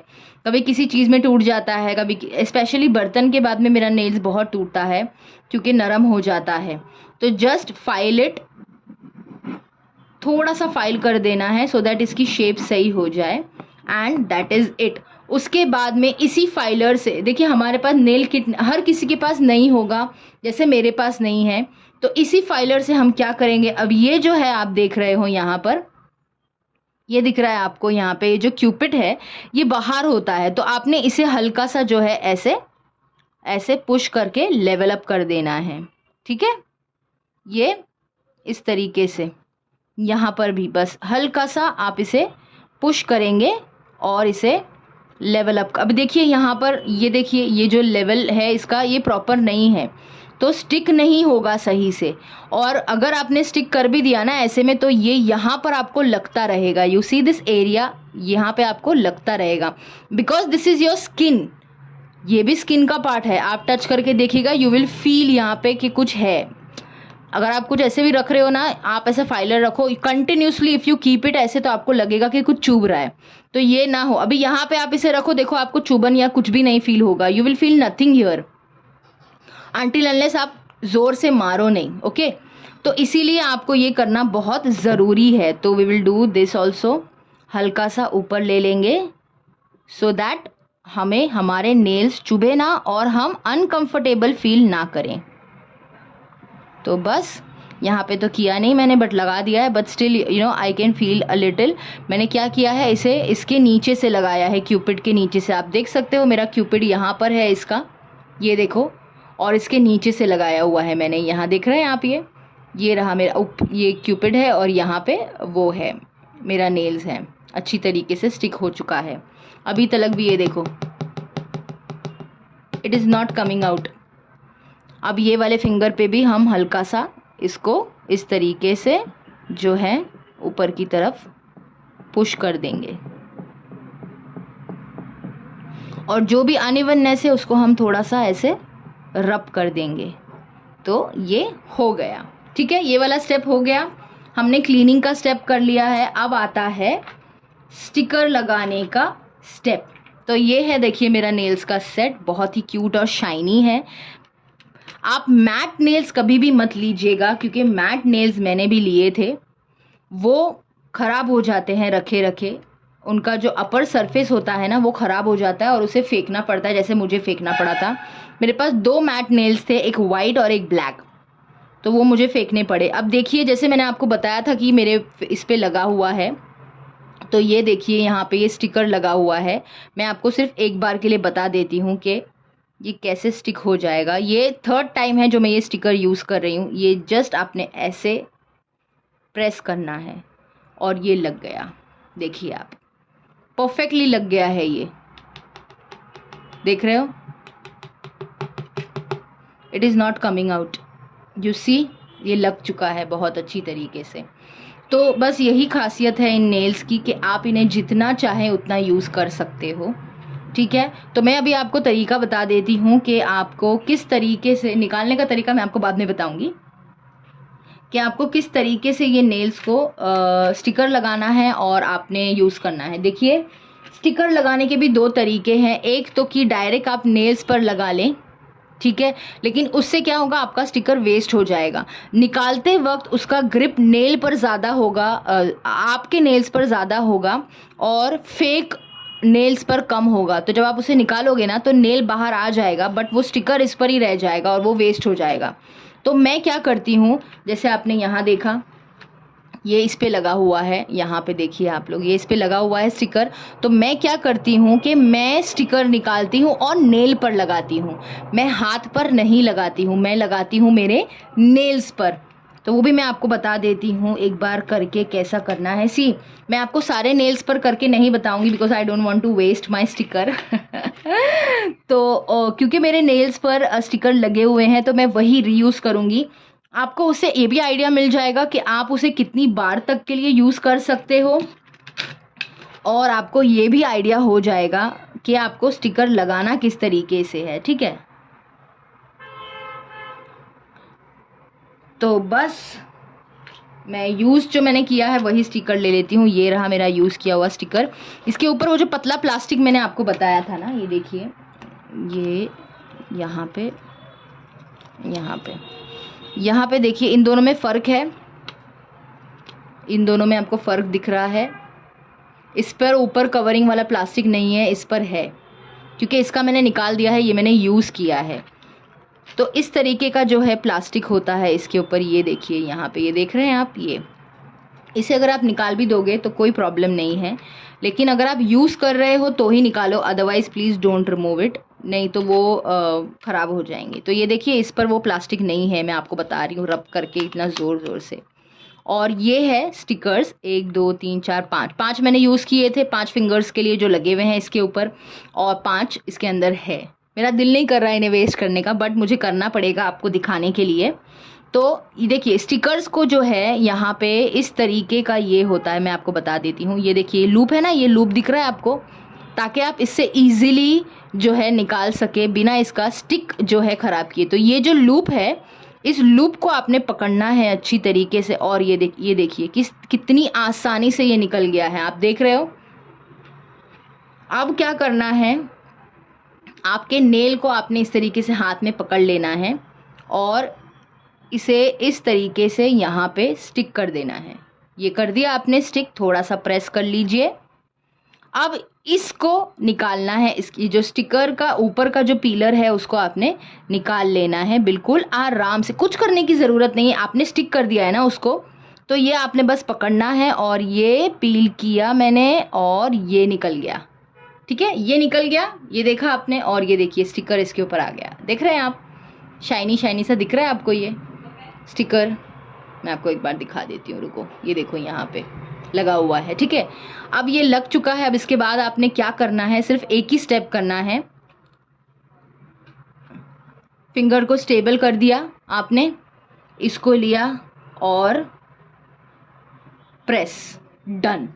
कभी किसी चीज़ में टूट जाता है, कभी स्पेशली बर्तन के बाद में मेरा नेल्स बहुत टूटता है क्योंकि नरम हो जाता है। तो जस्ट फाइल इट, थोड़ा सा फाइल कर देना है सो दैट इसकी शेप सही हो जाए, एंड दैट इज़ इट। उसके बाद में इसी फाइलर से, देखिए हमारे पास नेल किट हर किसी के पास नहीं होगा, जैसे मेरे पास नहीं है, तो इसी फाइलर से हम क्या करेंगे, अब ये जो है आप देख रहे हो यहाँ पर, ये दिख रहा है आपको यहाँ पे, ये जो क्यूपिड है ये बाहर होता है, तो आपने इसे हल्का सा जो है ऐसे ऐसे पुश करके लेवल अप कर देना है, ठीक है। ये इस तरीके से यहाँ पर भी बस हल्का सा आप इसे पुश करेंगे और इसे लेवल अप। अब देखिए यहाँ पर, ये देखिए ये जो लेवल है इसका ये प्रॉपर नहीं है, तो स्टिक नहीं होगा सही से, और अगर आपने स्टिक कर भी दिया ना ऐसे में, तो ये यहाँ पर आपको लगता रहेगा, यू सी दिस एरिया, यहाँ पे आपको लगता रहेगा, because this is your skin. ये भी स्किन का पार्ट है, आप टच करके देखिएगा, यू विल फील यहाँ पे कि कुछ है। अगर आप कुछ ऐसे भी रख रहे हो ना, आप ऐसे फाइलर रखो continuously, if you keep it ऐसे, तो आपको लगेगा कि कुछ चुभ रहा है, तो ये ना हो। अभी यहाँ पे आप इसे रखो, देखो आपको चुभन या कुछ भी नहीं फील होगा, you will feel nothing here until unless आप जोर से मारो नहीं, ओके। तो इसीलिए आपको ये करना बहुत ज़रूरी है। तो we will do this also, हल्का सा ऊपर ले लेंगे सो दैट हमें हमारे नेल्स चुभे ना और हम अनकंफर्टेबल फील ना करें। तो बस यहाँ पे तो किया नहीं मैंने, बट लगा दिया है, but still you know I can feel a little. मैंने क्या किया है, इसे इसके नीचे से लगाया है, क्यूपिड के नीचे से। आप देख सकते हो मेरा क्यूपिड यहाँ पर है इसका, ये देखो, और इसके नीचे से लगाया हुआ है मैंने, यहाँ देख रहे हैं आप, ये रहा मेरा ये क्यूपिड है, और यहाँ पे वो है मेरा नेल्स है, अच्छी तरीके से स्टिक हो चुका है अभी तक भी, ये देखो it is not coming out. अब ये वाले फिंगर पे भी हम हल्का सा इसको इस तरीके से जो है ऊपर की तरफ पुश कर देंगे, और जो भी अनइवननेस है उसको हम थोड़ा सा ऐसे रब कर देंगे। तो ये हो गया, ठीक है, ये वाला स्टेप हो गया, हमने क्लीनिंग का स्टेप कर लिया है। अब आता है स्टिकर लगाने का स्टेप। तो ये है, देखिए मेरा नेल्स का सेट, बहुत ही क्यूट और शाइनी है। आप मैट नेल्स कभी भी मत लीजिएगा, क्योंकि मैट नेल्स मैंने भी लिए थे, वो ख़राब हो जाते हैं रखे रखे, उनका जो अपर सरफेस होता है ना वो ख़राब हो जाता है और उसे फेंकना पड़ता है, जैसे मुझे फेंकना पड़ा था। मेरे पास 2 मैट नेल्स थे, एक वाइट और एक ब्लैक, तो वो मुझे फेंकने पड़े। अब देखिए, जैसे मैंने आपको बताया था कि मेरे इस पे लगा हुआ है, तो ये देखिए यहाँ पे ये स्टिकर लगा हुआ है। मैं आपको सिर्फ एक बार के लिए बता देती हूँ कि ये कैसे स्टिक हो जाएगा। ये 3rd टाइम है जो मैं ये स्टिकर यूज़ कर रही हूँ। ये जस्ट आपने ऐसे प्रेस करना है और ये लग गया, देखिए आप, परफेक्टली लग गया है, ये देख रहे हो, it is not coming out, you see, ये लग चुका है बहुत अच्छी तरीके से। तो बस यही खासियत है इन नेल्स की कि आप इन्हें जितना चाहें उतना यूज़ कर सकते हो, ठीक है। तो मैं अभी आपको तरीका बता देती हूँ कि आपको किस तरीके से निकालने का तरीका मैं आपको बाद में बताऊँगी कि आपको किस तरीके से ये नेल्स को स्टिकर लगाना है और आपने यूज़ करना है। देखिए, स्टिकर लगाने के भी दो तरीके हैं। एक तो कि डायरेक्ट आप नेल्स पर लगा लें, ठीक है, लेकिन उससे क्या होगा, आपका स्टिकर वेस्ट हो जाएगा। निकालते वक्त उसका ग्रिप नेल पर ज़्यादा होगा, आपके नेल्स पर ज़्यादा होगा और फेक नेल्स पर कम होगा। तो जब आप उसे निकालोगे ना तो नेल बाहर आ जाएगा, बट वो स्टिकर इस पर ही रह जाएगा और वो वेस्ट हो जाएगा। तो मैं क्या करती हूँ, जैसे आपने यहाँ देखा ये इस पे लगा हुआ है, यहाँ पे देखिए आप लोग, ये इस पे लगा हुआ है स्टिकर। तो मैं क्या करती हूँ कि मैं स्टिकर निकालती हूँ और नेल पर लगाती हूँ। मैं हाथ पर नहीं लगाती हूँ, मैं लगाती हूँ मेरे नेल्स पर। तो वो भी मैं आपको बता देती हूँ एक बार करके कैसा करना है। सी, मैं आपको सारे नेल्स पर करके नहीं बताऊँगी because I don't want to waste my sticker. तो क्योंकि मेरे नेल्स पर स्टिकर लगे हुए हैं तो मैं वही रीयूज़ करूँगी। आपको उससे ये भी आइडिया मिल जाएगा कि आप उसे कितनी बार तक के लिए यूज़ कर सकते हो और आपको ये भी आइडिया हो जाएगा कि आपको स्टिकर लगाना किस तरीके से है, ठीक है। तो बस मैं यूज़ जो मैंने किया है वही स्टिकर ले लेती हूँ। ये रहा मेरा यूज़ किया हुआ स्टिकर। इसके ऊपर वो जो पतला प्लास्टिक मैंने आपको बताया था ना, ये देखिए, ये यहाँ पे देखिए, इन दोनों में फ़र्क है। इन दोनों में आपको फ़र्क दिख रहा है। इस पर ऊपर कवरिंग वाला प्लास्टिक नहीं है, इस पर है, क्योंकि इसका मैंने निकाल दिया है, ये मैंने यूज़ किया है। तो इस तरीके का जो है प्लास्टिक होता है इसके ऊपर, ये देखिए यहाँ पे, ये देख रहे हैं आप, ये इसे अगर आप निकाल भी दोगे तो कोई प्रॉब्लम नहीं है, लेकिन अगर आप यूज़ कर रहे हो तो ही निकालो, otherwise please don't remove it, नहीं तो वो ख़राब हो जाएंगे। तो ये देखिए, इस पर वो प्लास्टिक नहीं है, मैं आपको बता रही हूँ रब करके इतना ज़ोर से। और ये है स्टिकर्स, 1 2 3 4 5 मैंने यूज़ किए थे, 5 फिंगर्स के लिए जो लगे हुए हैं इसके ऊपर, और 5 इसके अंदर है। मेरा दिल नहीं कर रहा है इन्हें वेस्ट करने का, बट मुझे करना पड़ेगा आपको दिखाने के लिए। तो ये देखिए, स्टिकर्स को जो है यहाँ पे इस तरीके का ये होता है, मैं आपको बता देती हूँ। ये देखिए लूप है ना, ये लूप दिख रहा है आपको, ताकि आप इससे इजीली जो है निकाल सके बिना इसका स्टिक जो है ख़राब किए। तो ये जो लूप है, इस लूप को आपने पकड़ना है अच्छी तरीके से, और ये देखिए कितनी आसानी से ये निकल गया है, आप देख रहे हो। अब क्या करना है, आपके नेल को आपने इस तरीके से हाथ में पकड़ लेना है और इसे इस तरीके से यहाँ पे स्टिक कर देना है। ये कर दिया आपने स्टिक, थोड़ा सा प्रेस कर लीजिए। अब इसको निकालना है, इसकी जो स्टिकर का ऊपर का जो पीलर है उसको आपने निकाल लेना है, बिल्कुल आराम से, कुछ करने की ज़रूरत नहीं है। आपने स्टिक कर दिया है ना उसको, तो ये आपने बस पकड़ना है और ये पील किया मैंने और ये निकल गया, ठीक है, ये निकल गया, ये देखा आपने, और ये देखिए स्टिकर इसके ऊपर आ गया। देख रहे हैं आप, शाइनी शाइनी सा दिख रहा है आपको ये स्टिकर। मैं आपको एक बार दिखा देती हूँ, रुको, ये देखो यहाँ पे लगा हुआ है, ठीक है। अब ये लग चुका है। अब इसके बाद आपने क्या करना है, सिर्फ एक ही स्टेप करना है। फिंगर को स्टेबल कर दिया आपने, इसको लिया और प्रेस, डन।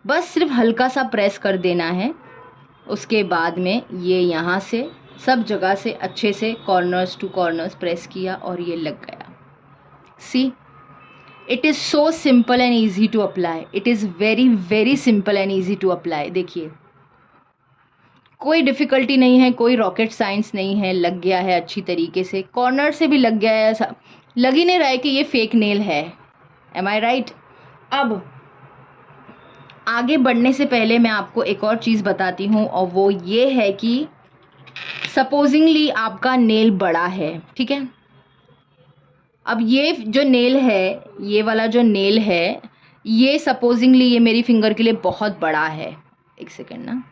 बस सिर्फ हल्का सा प्रेस कर देना है। उसके बाद में ये यहाँ से सब जगह से अच्छे से कॉर्नर्स टू कॉर्नर्स प्रेस किया और ये लग गया। See, it is so simple and easy to apply, it is very very simple and easy to apply. देखिए, कोई डिफ़िकल्टी नहीं है, कोई रॉकेट साइंस नहीं है, लग गया है अच्छी तरीके से, कॉर्नर से भी लग गया है, ऐसा लग ही नहीं रहा है कि ये फेक नेल है। एम आई राइट? अब आगे बढ़ने से पहले मैं आपको एक और चीज़ बताती हूँ, और वो ये है कि सपोजिंगली आपका नेल बड़ा है, ठीक है। अब ये जो नेल है, ये वाला जो नेल है, ये सपोजिंगली ये मेरी फिंगर के लिए बहुत बड़ा है। एक सेकेंड ना,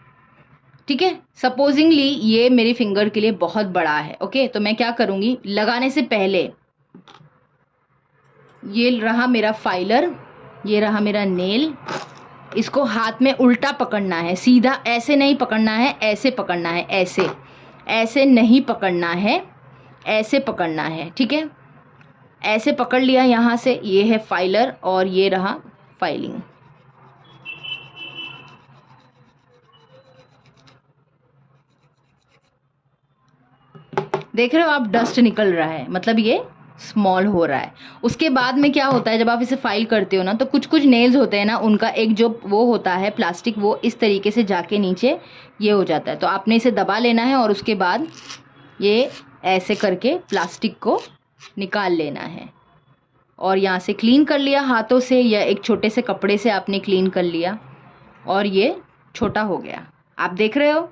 ठीक है, सपोजिंगली ये मेरी फिंगर के लिए बहुत बड़ा है। ओके, तो मैं क्या करूँगी, लगाने से पहले ये रहा मेरा फाइलर, ये रहा मेरा नेल, इसको हाथ में उल्टा पकड़ना है, सीधा ऐसे नहीं पकड़ना है, ऐसे पकड़ना है, ऐसे नहीं पकड़ना है, ऐसे पकड़ना है, ठीक है, ऐसे पकड़ लिया यहाँ से, ये है फाइलर और ये रहा फाइलिंग। देख रहे हो आप, डस्ट निकल रहा है, मतलब ये स्मॉल हो रहा है। उसके बाद में क्या होता है, जब आप इसे फाइल करते हो ना, तो कुछ कुछ नेल्स होते हैं ना, उनका एक जो वो होता है प्लास्टिक, वो इस तरीके से जाके नीचे ये हो जाता है। तो आपने इसे दबा लेना है और उसके बाद ये ऐसे करके प्लास्टिक को निकाल लेना है और यहाँ से क्लीन कर लिया हाथों से, या एक छोटे से कपड़े से आपने क्लीन कर लिया और ये छोटा हो गया। आप देख रहे हो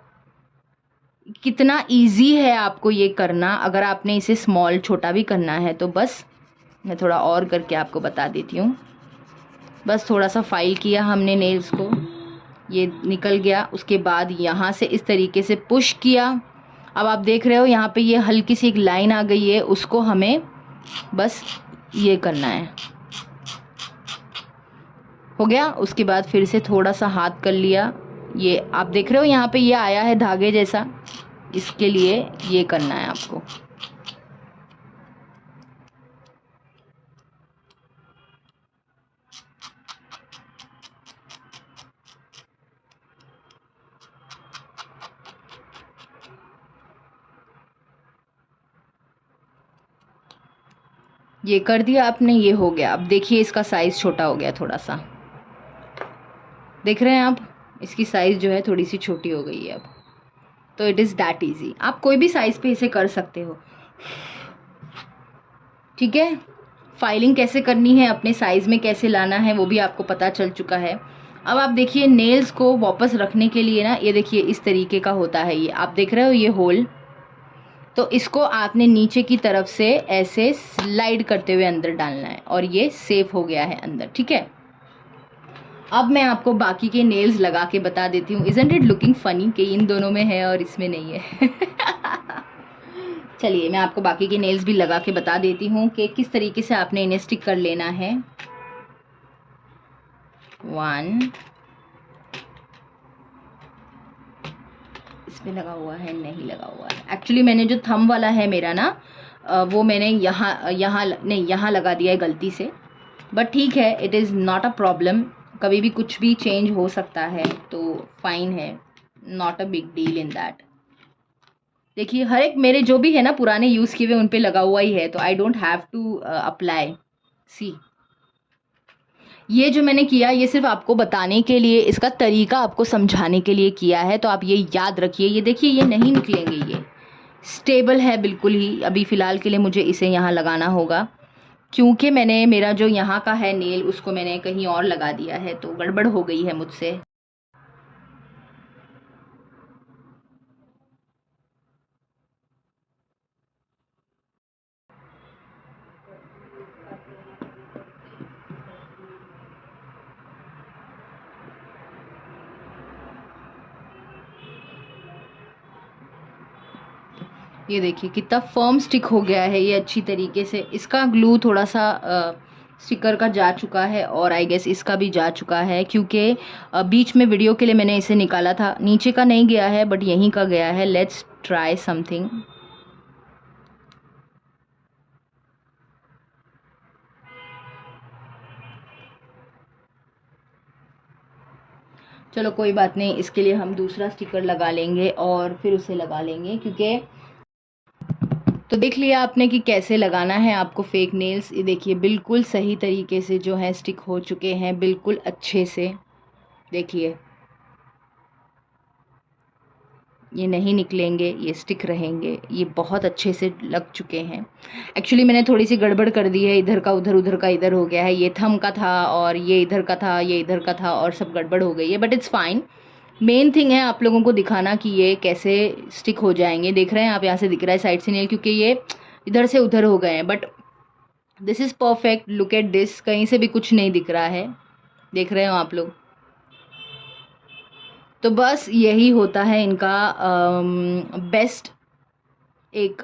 कितना इजी है आपको ये करना। अगर आपने इसे स्मॉल छोटा भी करना है तो बस मैं थोड़ा और करके आपको बता देती हूँ। बस थोड़ा सा फाइल किया हमने नेल्स को, ये निकल गया। उसके बाद यहाँ से इस तरीके से पुश किया। अब आप देख रहे हो यहाँ पे ये हल्की सी एक लाइन आ गई है, उसको हमें बस ये करना है। हो गया। उसके बाद फिर से थोड़ा सा हाथ कर लिया, ये आप देख रहे हो यहाँ पे ये आया है धागे जैसा, इसके लिए ये करना है आपको। ये कर दिया आपने, ये हो गया। अब देखिए इसका साइज छोटा हो गया थोड़ा सा, देख रहे हैं आप, इसकी साइज जो है थोड़ी सी छोटी हो गई है अब। तो इट इज़ दैट इजी, आप कोई भी साइज पे इसे कर सकते हो, ठीक है। फाइलिंग कैसे करनी है, अपने साइज में कैसे लाना है, वो भी आपको पता चल चुका है। अब आप देखिए नेल्स को वापस रखने के लिए ना, ये देखिए इस तरीके का होता है, ये आप देख रहे हो ये होल, तो इसको आपने नीचे की तरफ से ऐसे स्लाइड करते हुए अंदर डालना है और ये सेफ हो गया है अंदर, ठीक है। अब मैं आपको बाकी के नेल्स लगा के बता देती हूँ। इजंट इट लुकिंग फनी कि इन दोनों में है और इसमें नहीं है। चलिए मैं आपको बाकी के नेल्स भी लगा के बता देती हूँ कि किस तरीके से आपने इन्हें स्टिक कर लेना है। 1, इसमें लगा हुआ है, नहीं लगा हुआ है। एक्चुअली मैंने जो थंब वाला है मेरा ना, वो मैंने यहाँ नहीं, यहाँ लगा दिया है गलती से, बट ठीक है, it is not a problem. कभी भी कुछ भी चेंज हो सकता है, तो फाइन है, not a big deal in that. देखिए हर एक मेरे जो भी है ना पुराने यूज़ किए हुए उन पे लगा हुआ ही है, तो I don't have to apply. See, ये जो मैंने किया ये सिर्फ आपको बताने के लिए, इसका तरीका आपको समझाने के लिए किया है, तो आप ये याद रखिए। ये देखिए ये नहीं निकलेंगे, ये स्टेबल है बिल्कुल ही। अभी फ़िलहाल के लिए मुझे इसे यहाँ लगाना होगा, क्योंकि मैंने मेरा जो यहाँ का है नेल उसको मैंने कहीं और लगा दिया है, तो गड़बड़ हो गई है मुझसे। ये देखिए कितना फर्म स्टिक हो गया है ये अच्छी तरीके से। इसका ग्लू थोड़ा सा स्टिकर का जा चुका है और आई गेस इसका भी जा चुका है, क्योंकि बीच में वीडियो के लिए मैंने इसे निकाला था। नीचे का नहीं गया है बट यहीं का गया है। Let's try something. चलो कोई बात नहीं, इसके लिए हम दूसरा स्टिकर लगा लेंगे और फिर उसे लगा लेंगे, क्योंकि तो देख लिया आपने कि कैसे लगाना है आपको फेक नेल्स। ये देखिए बिल्कुल सही तरीके से जो है स्टिक हो चुके हैं, बिल्कुल अच्छे से। देखिए ये नहीं निकलेंगे, ये स्टिक रहेंगे, ये बहुत अच्छे से लग चुके हैं। एक्चुअली मैंने थोड़ी सी गड़बड़ कर दी है, इधर का उधर, उधर का इधर हो गया है। ये थंब का था और ये इधर का था, ये इधर का था, और सब गड़बड़ हो गई है, but it's fine. Main thing है आप लोगों को दिखाना कि ये कैसे स्टिक हो जाएंगे। देख रहे हैं आप, यहाँ से दिख रहा है साइड से नेल, क्योंकि ये इधर से उधर हो गए हैं, but this is perfect. Look at this, कहीं से भी कुछ नहीं दिख रहा है, देख रहे हो आप लोग। तो बस यही होता है इनका बेस्ट। एक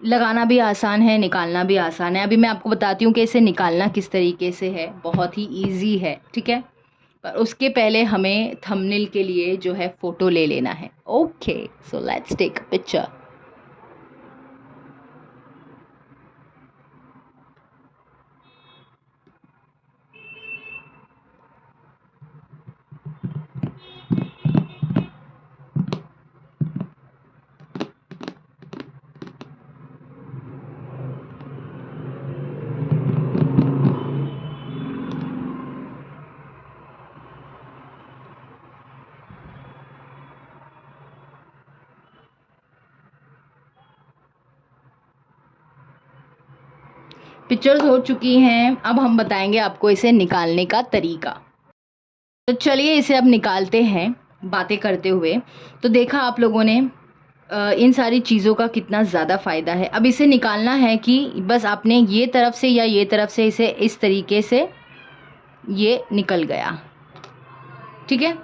लगाना भी आसान है, निकालना भी आसान है। अभी मैं आपको बताती हूँ कि इसे निकालना किस तरीके से है। बहुत ही इजी है, ठीक है। पर उसके पहले हमें थंबनेल के लिए जो है फ़ोटो ले लेना है। Okay, so let's take a picture. Pictures हो चुकी हैं, अब हम बताएंगे आपको इसे निकालने का तरीका। तो चलिए इसे अब निकालते हैं बातें करते हुए। तो देखा आप लोगों ने इन सारी चीज़ों का कितना ज़्यादा फ़ायदा है। अब इसे निकालना है कि बस आपने ये तरफ से या ये तरफ से इसे इस तरीके से, ये निकल गया, ठीक है।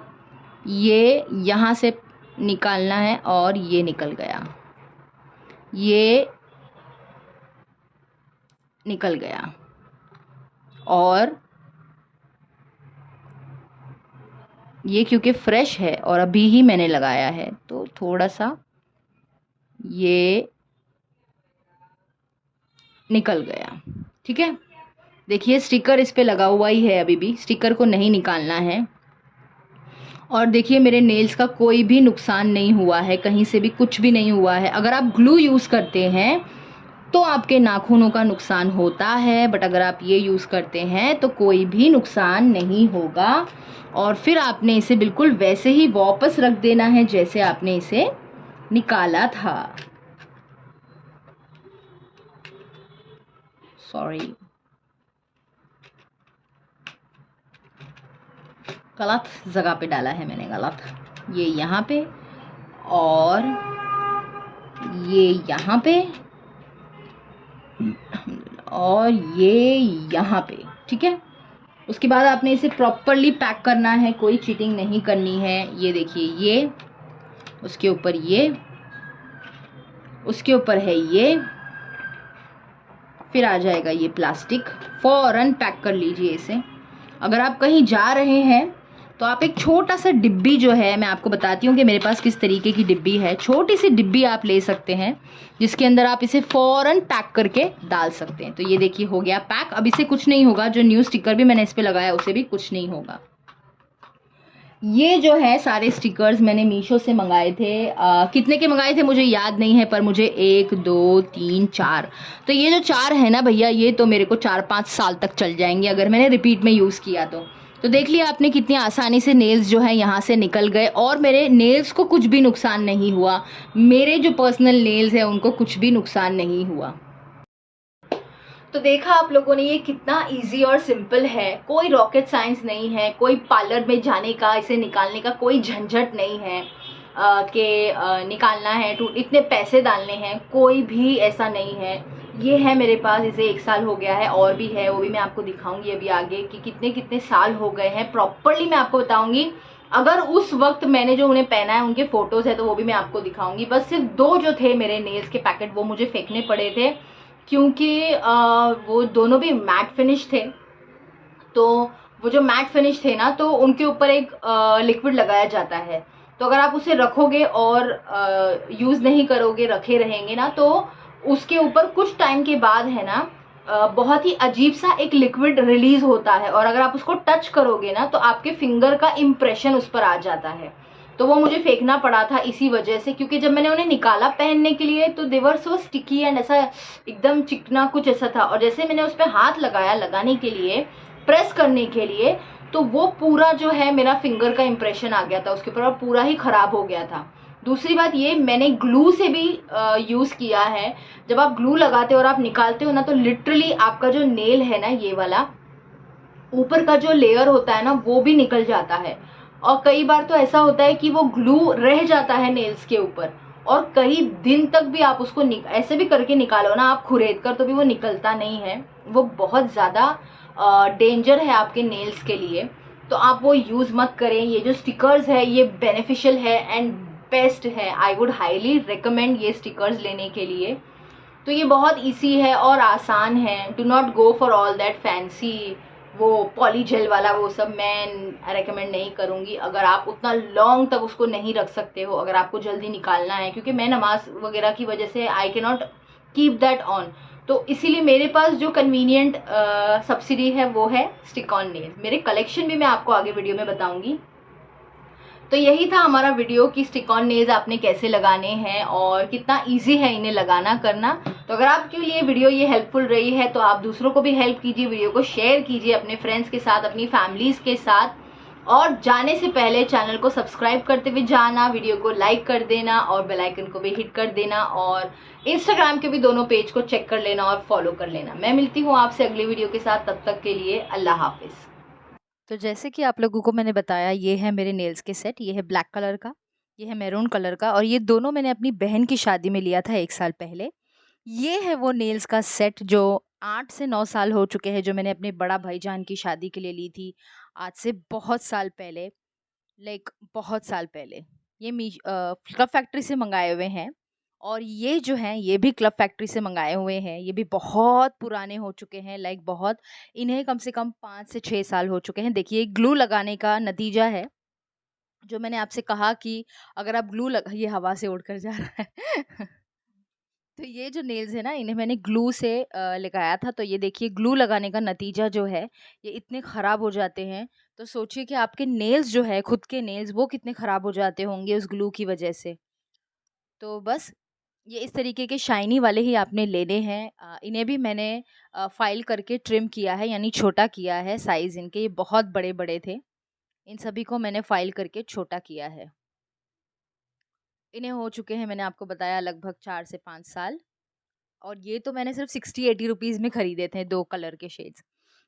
ये यहाँ से निकालना है और ये निकल गया, ये निकल गया, और ये क्योंकि फ्रेश है और अभी ही मैंने लगाया है तो थोड़ा सा ये निकल गया, ठीक है। देखिए स्टिकर इस पे लगा हुआ ही है, अभी भी स्टिकर को नहीं निकालना है। और देखिए मेरे नेल्स का कोई भी नुकसान नहीं हुआ है, कहीं से भी कुछ भी नहीं हुआ है। अगर आप ग्लू यूज़ करते हैं तो आपके नाखूनों का नुकसान होता है, बट अगर आप ये यूज़ करते हैं तो कोई भी नुकसान नहीं होगा। और फिर आपने इसे बिल्कुल वैसे ही वापस रख देना है जैसे आपने इसे निकाला था। सॉरी, गलत जगह पे डाला है मैंने, गलत। ये यहाँ पे और ये यहाँ पे और ये यहाँ पे, ठीक है। उसके बाद आपने इसे प्रॉपरली पैक करना है, कोई चीटिंग नहीं करनी है। ये देखिए, ये उसके ऊपर, ये उसके ऊपर है, ये फिर आ जाएगा ये प्लास्टिक। फौरन पैक कर लीजिए इसे। अगर आप कहीं जा रहे हैं तो आप एक छोटा सा डिब्बी जो है, मैं आपको बताती हूँ कि मेरे पास किस तरीके की डिब्बी है। छोटी सी डिब्बी आप ले सकते हैं जिसके अंदर आप इसे फौरन पैक करके डाल सकते हैं। तो ये देखिए हो गया पैक। अब इसे कुछ नहीं होगा, जो न्यू स्टिकर भी मैंने इस पर लगाया उसे भी कुछ नहीं होगा। ये जो है सारे स्टिकर्स मैंने मीशो से मंगाए थे। कितने के मंगाए थे मुझे याद नहीं है, पर मुझे 1 2 3 4, तो ये जो 4 है ना भैया, ये तो मेरे को 4-5 साल तक चल जाएंगे अगर मैंने रिपीट में यूज़ किया तो देख लिया आपने कितनी आसानी से नेल्स जो है यहाँ से निकल गए और मेरे नेल्स को कुछ भी नुकसान नहीं हुआ। मेरे जो पर्सनल नेल्स हैं उनको कुछ भी नुकसान नहीं हुआ। तो देखा आप लोगों ने ये कितना इजी और सिंपल है, कोई रॉकेट साइंस नहीं है, कोई पार्लर में जाने का, इसे निकालने का कोई झंझट नहीं है कि निकालना है तो इतने पैसे डालने हैं, कोई भी ऐसा नहीं है। ये है मेरे पास, इसे 1 साल हो गया है, और भी है वो भी मैं आपको दिखाऊंगी अभी आगे कि कितने कितने साल हो गए हैं। प्रॉपरली मैं आपको बताऊंगी। अगर उस वक्त मैंने जो उन्हें पहना है उनके फोटोज है तो वो भी मैं आपको दिखाऊंगी। बस सिर्फ 2 जो थे मेरे नेल्स के पैकेट वो मुझे फेंकने पड़े थे क्योंकि वो दोनों भी मैट फिनिश थे। तो वो जो मैट फिनिश थे ना, तो उनके ऊपर एक लिक्विड लगाया जाता है। तो अगर आप उसे रखोगे और यूज़ नहीं करोगे, रखे रहेंगे ना, तो उसके ऊपर कुछ टाइम के बाद है ना बहुत ही अजीब सा एक लिक्विड रिलीज होता है, और अगर आप उसको टच करोगे ना तो आपके फिंगर का इम्प्रेशन उस पर आ जाता है। तो वो मुझे फेंकना पड़ा था इसी वजह से, क्योंकि जब मैंने उन्हें निकाला पहनने के लिए तो दे वर सो स्टिकी एंड ऐसा एकदम चिकना कुछ ऐसा था। और जैसे मैंने उस पर हाथ लगाया लगाने के लिए, प्रेस करने के लिए, तो वो पूरा जो है मेरा फिंगर का इम्प्रेशन आ गया था उसके ऊपर और पूरा ही खराब हो गया था। दूसरी बात ये, मैंने ग्लू से भी यूज़ किया है। जब आप ग्लू लगाते हो और आप निकालते हो ना तो लिटरली आपका जो नेल है ना, ये वाला ऊपर का जो लेयर होता है ना वो भी निकल जाता है। और कई बार तो ऐसा होता है कि वो ग्लू रह जाता है नेल्स के ऊपर और कई दिन तक भी आप उसको ऐसे भी करके निकालो ना आप खुरेद कर, तो भी वो निकलता नहीं है। वो बहुत ज़्यादा डेंजर है आपके नेल्स के लिए, तो आप वो यूज़ मत करें। ये जो स्टिकर्स है ये बेनिफिशियल है एंड बेस्ट है। आई वुड हाईली रिकमेंड ये स्टिकर्स लेने के लिए। तो ये बहुत इजी है और आसान है। Do not go for all that fancy वो पॉलीजेल वाला, वो सब मैं रेकमेंड नहीं करूँगी। अगर आप उतना लॉन्ग तक उसको नहीं रख सकते हो, अगर आपको जल्दी निकालना है, क्योंकि मैं नमाज वगैरह की वजह से I can not keep that on, तो इसीलिए मेरे पास जो कन्वीनियंट सब्सिडी है वो है स्टिक ऑन नेल्स। मेरे कलेक्शन भी मैं आपको आगे वीडियो में बताऊंगी। तो यही था हमारा वीडियो कि स्टिक ऑन नेल्स आपने कैसे लगाने हैं और कितना इजी है इन्हें लगाना करना। तो अगर आपके लिए वीडियो ये हेल्पफुल रही है तो आप दूसरों को भी हेल्प कीजिए, वीडियो को शेयर कीजिए अपने फ्रेंड्स के साथ, अपनी फैमिलीज़ के साथ। और जाने से पहले चैनल को सब्सक्राइब करते हुए जाना, वीडियो को लाइक कर देना और बेल आइकन को भी हिट कर देना, और इंस्टाग्राम के भी दोनों पेज को चेक कर लेना और फॉलो कर लेना। मैं मिलती हूँ आपसे अगली वीडियो के साथ, तब तक के लिए अल्लाह हाफिज़। तो जैसे कि आप लोगों को मैंने बताया, ये है मेरे नेल्स के सेट। ये है ब्लैक कलर का, ये है मैरून कलर का, और ये दोनों मैंने अपनी बहन की शादी में लिया था 1 साल पहले। ये है वो नेल्स का सेट जो 8 से 9 साल हो चुके हैं, जो मैंने अपने बड़ा भाईजान की शादी के लिए ली थी, आज से बहुत साल पहले, लाइक बहुत साल पहले। ये क्लब फैक्ट्री से मंगाए हुए हैं, और ये जो हैं ये भी क्लब फैक्ट्री से मंगाए हुए हैं। ये भी बहुत पुराने हो चुके हैं, लाइक बहुत, इन्हें कम से कम 5 से 6 साल हो चुके हैं। देखिए ग्लू लगाने का नतीजा है, जो मैंने आपसे कहा कि अगर आप ग्लू लगा, ये हवा से उड़कर जा रहा है। तो ये जो नेल्स है ना, इन्हें मैंने ग्लू से लगाया था। तो ये देखिए ग्लू लगाने का नतीजा जो है, ये इतने ख़राब हो जाते हैं। तो सोचिए कि आपके नेल्स जो है, खुद के नेल्स, वो कितने ख़राब हो जाते होंगे उस ग्लू की वजह से। तो बस ये इस तरीके के शाइनी वाले ही आपने लेने हैं। इन्हें भी मैंने फाइल करके ट्रिम किया है, यानी छोटा किया है। साइज़ इनके ये बहुत बड़े-बड़े थे। इन सभी को मैंने फाइल करके छोटा किया है। इन्हें हो चुके हैं, मैंने आपको बताया, लगभग 4 से 5 साल। और ये तो मैंने सिर्फ 60-80 रुपीज़ में खरीदे थे, 2 कलर के शेड्स।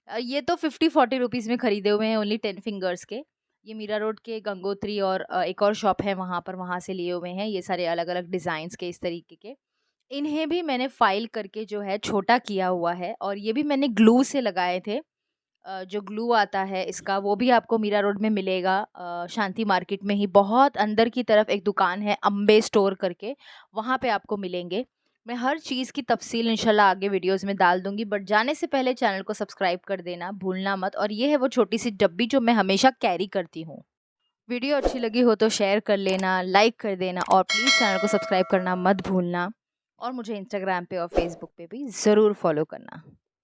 ये तो 50-40 रुपीज़ में खरीदे हुए हैं, ओनली 10 फिंगर्स के। ये मीरा रोड के गंगोत्री और एक और शॉप है वहाँ पर, वहाँ से लिए हुए हैं ये सारे अलग-अलग डिज़ाइन्स के, इस तरीके के। इन्हें भी मैंने फ़ाइल करके जो है छोटा किया हुआ है, और ये भी मैंने ग्लू से लगाए थे। जो ग्लू आता है इसका, वो भी आपको मीरा रोड में मिलेगा, शांति मार्केट में ही बहुत अंदर की तरफ एक दुकान है, अम्बे स्टोर करके, वहाँ पे आपको मिलेंगे। मैं हर चीज़ की तफ़सील इंशाल्लाह आगे वीडियोज़ में डाल दूँगी, बट जाने से पहले चैनल को सब्सक्राइब कर देना भूलना मत। और ये है वो छोटी-सी डब्बी जो मैं हमेशा कैरी करती हूँ। वीडियो अच्छी लगी हो तो शेयर कर लेना, लाइक कर देना, और प्लीज़ चैनल को सब्सक्राइब करना मत भूलना। और मुझे इंस्टाग्राम पे और फेसबुक पे भी ज़रूर फॉलो करना।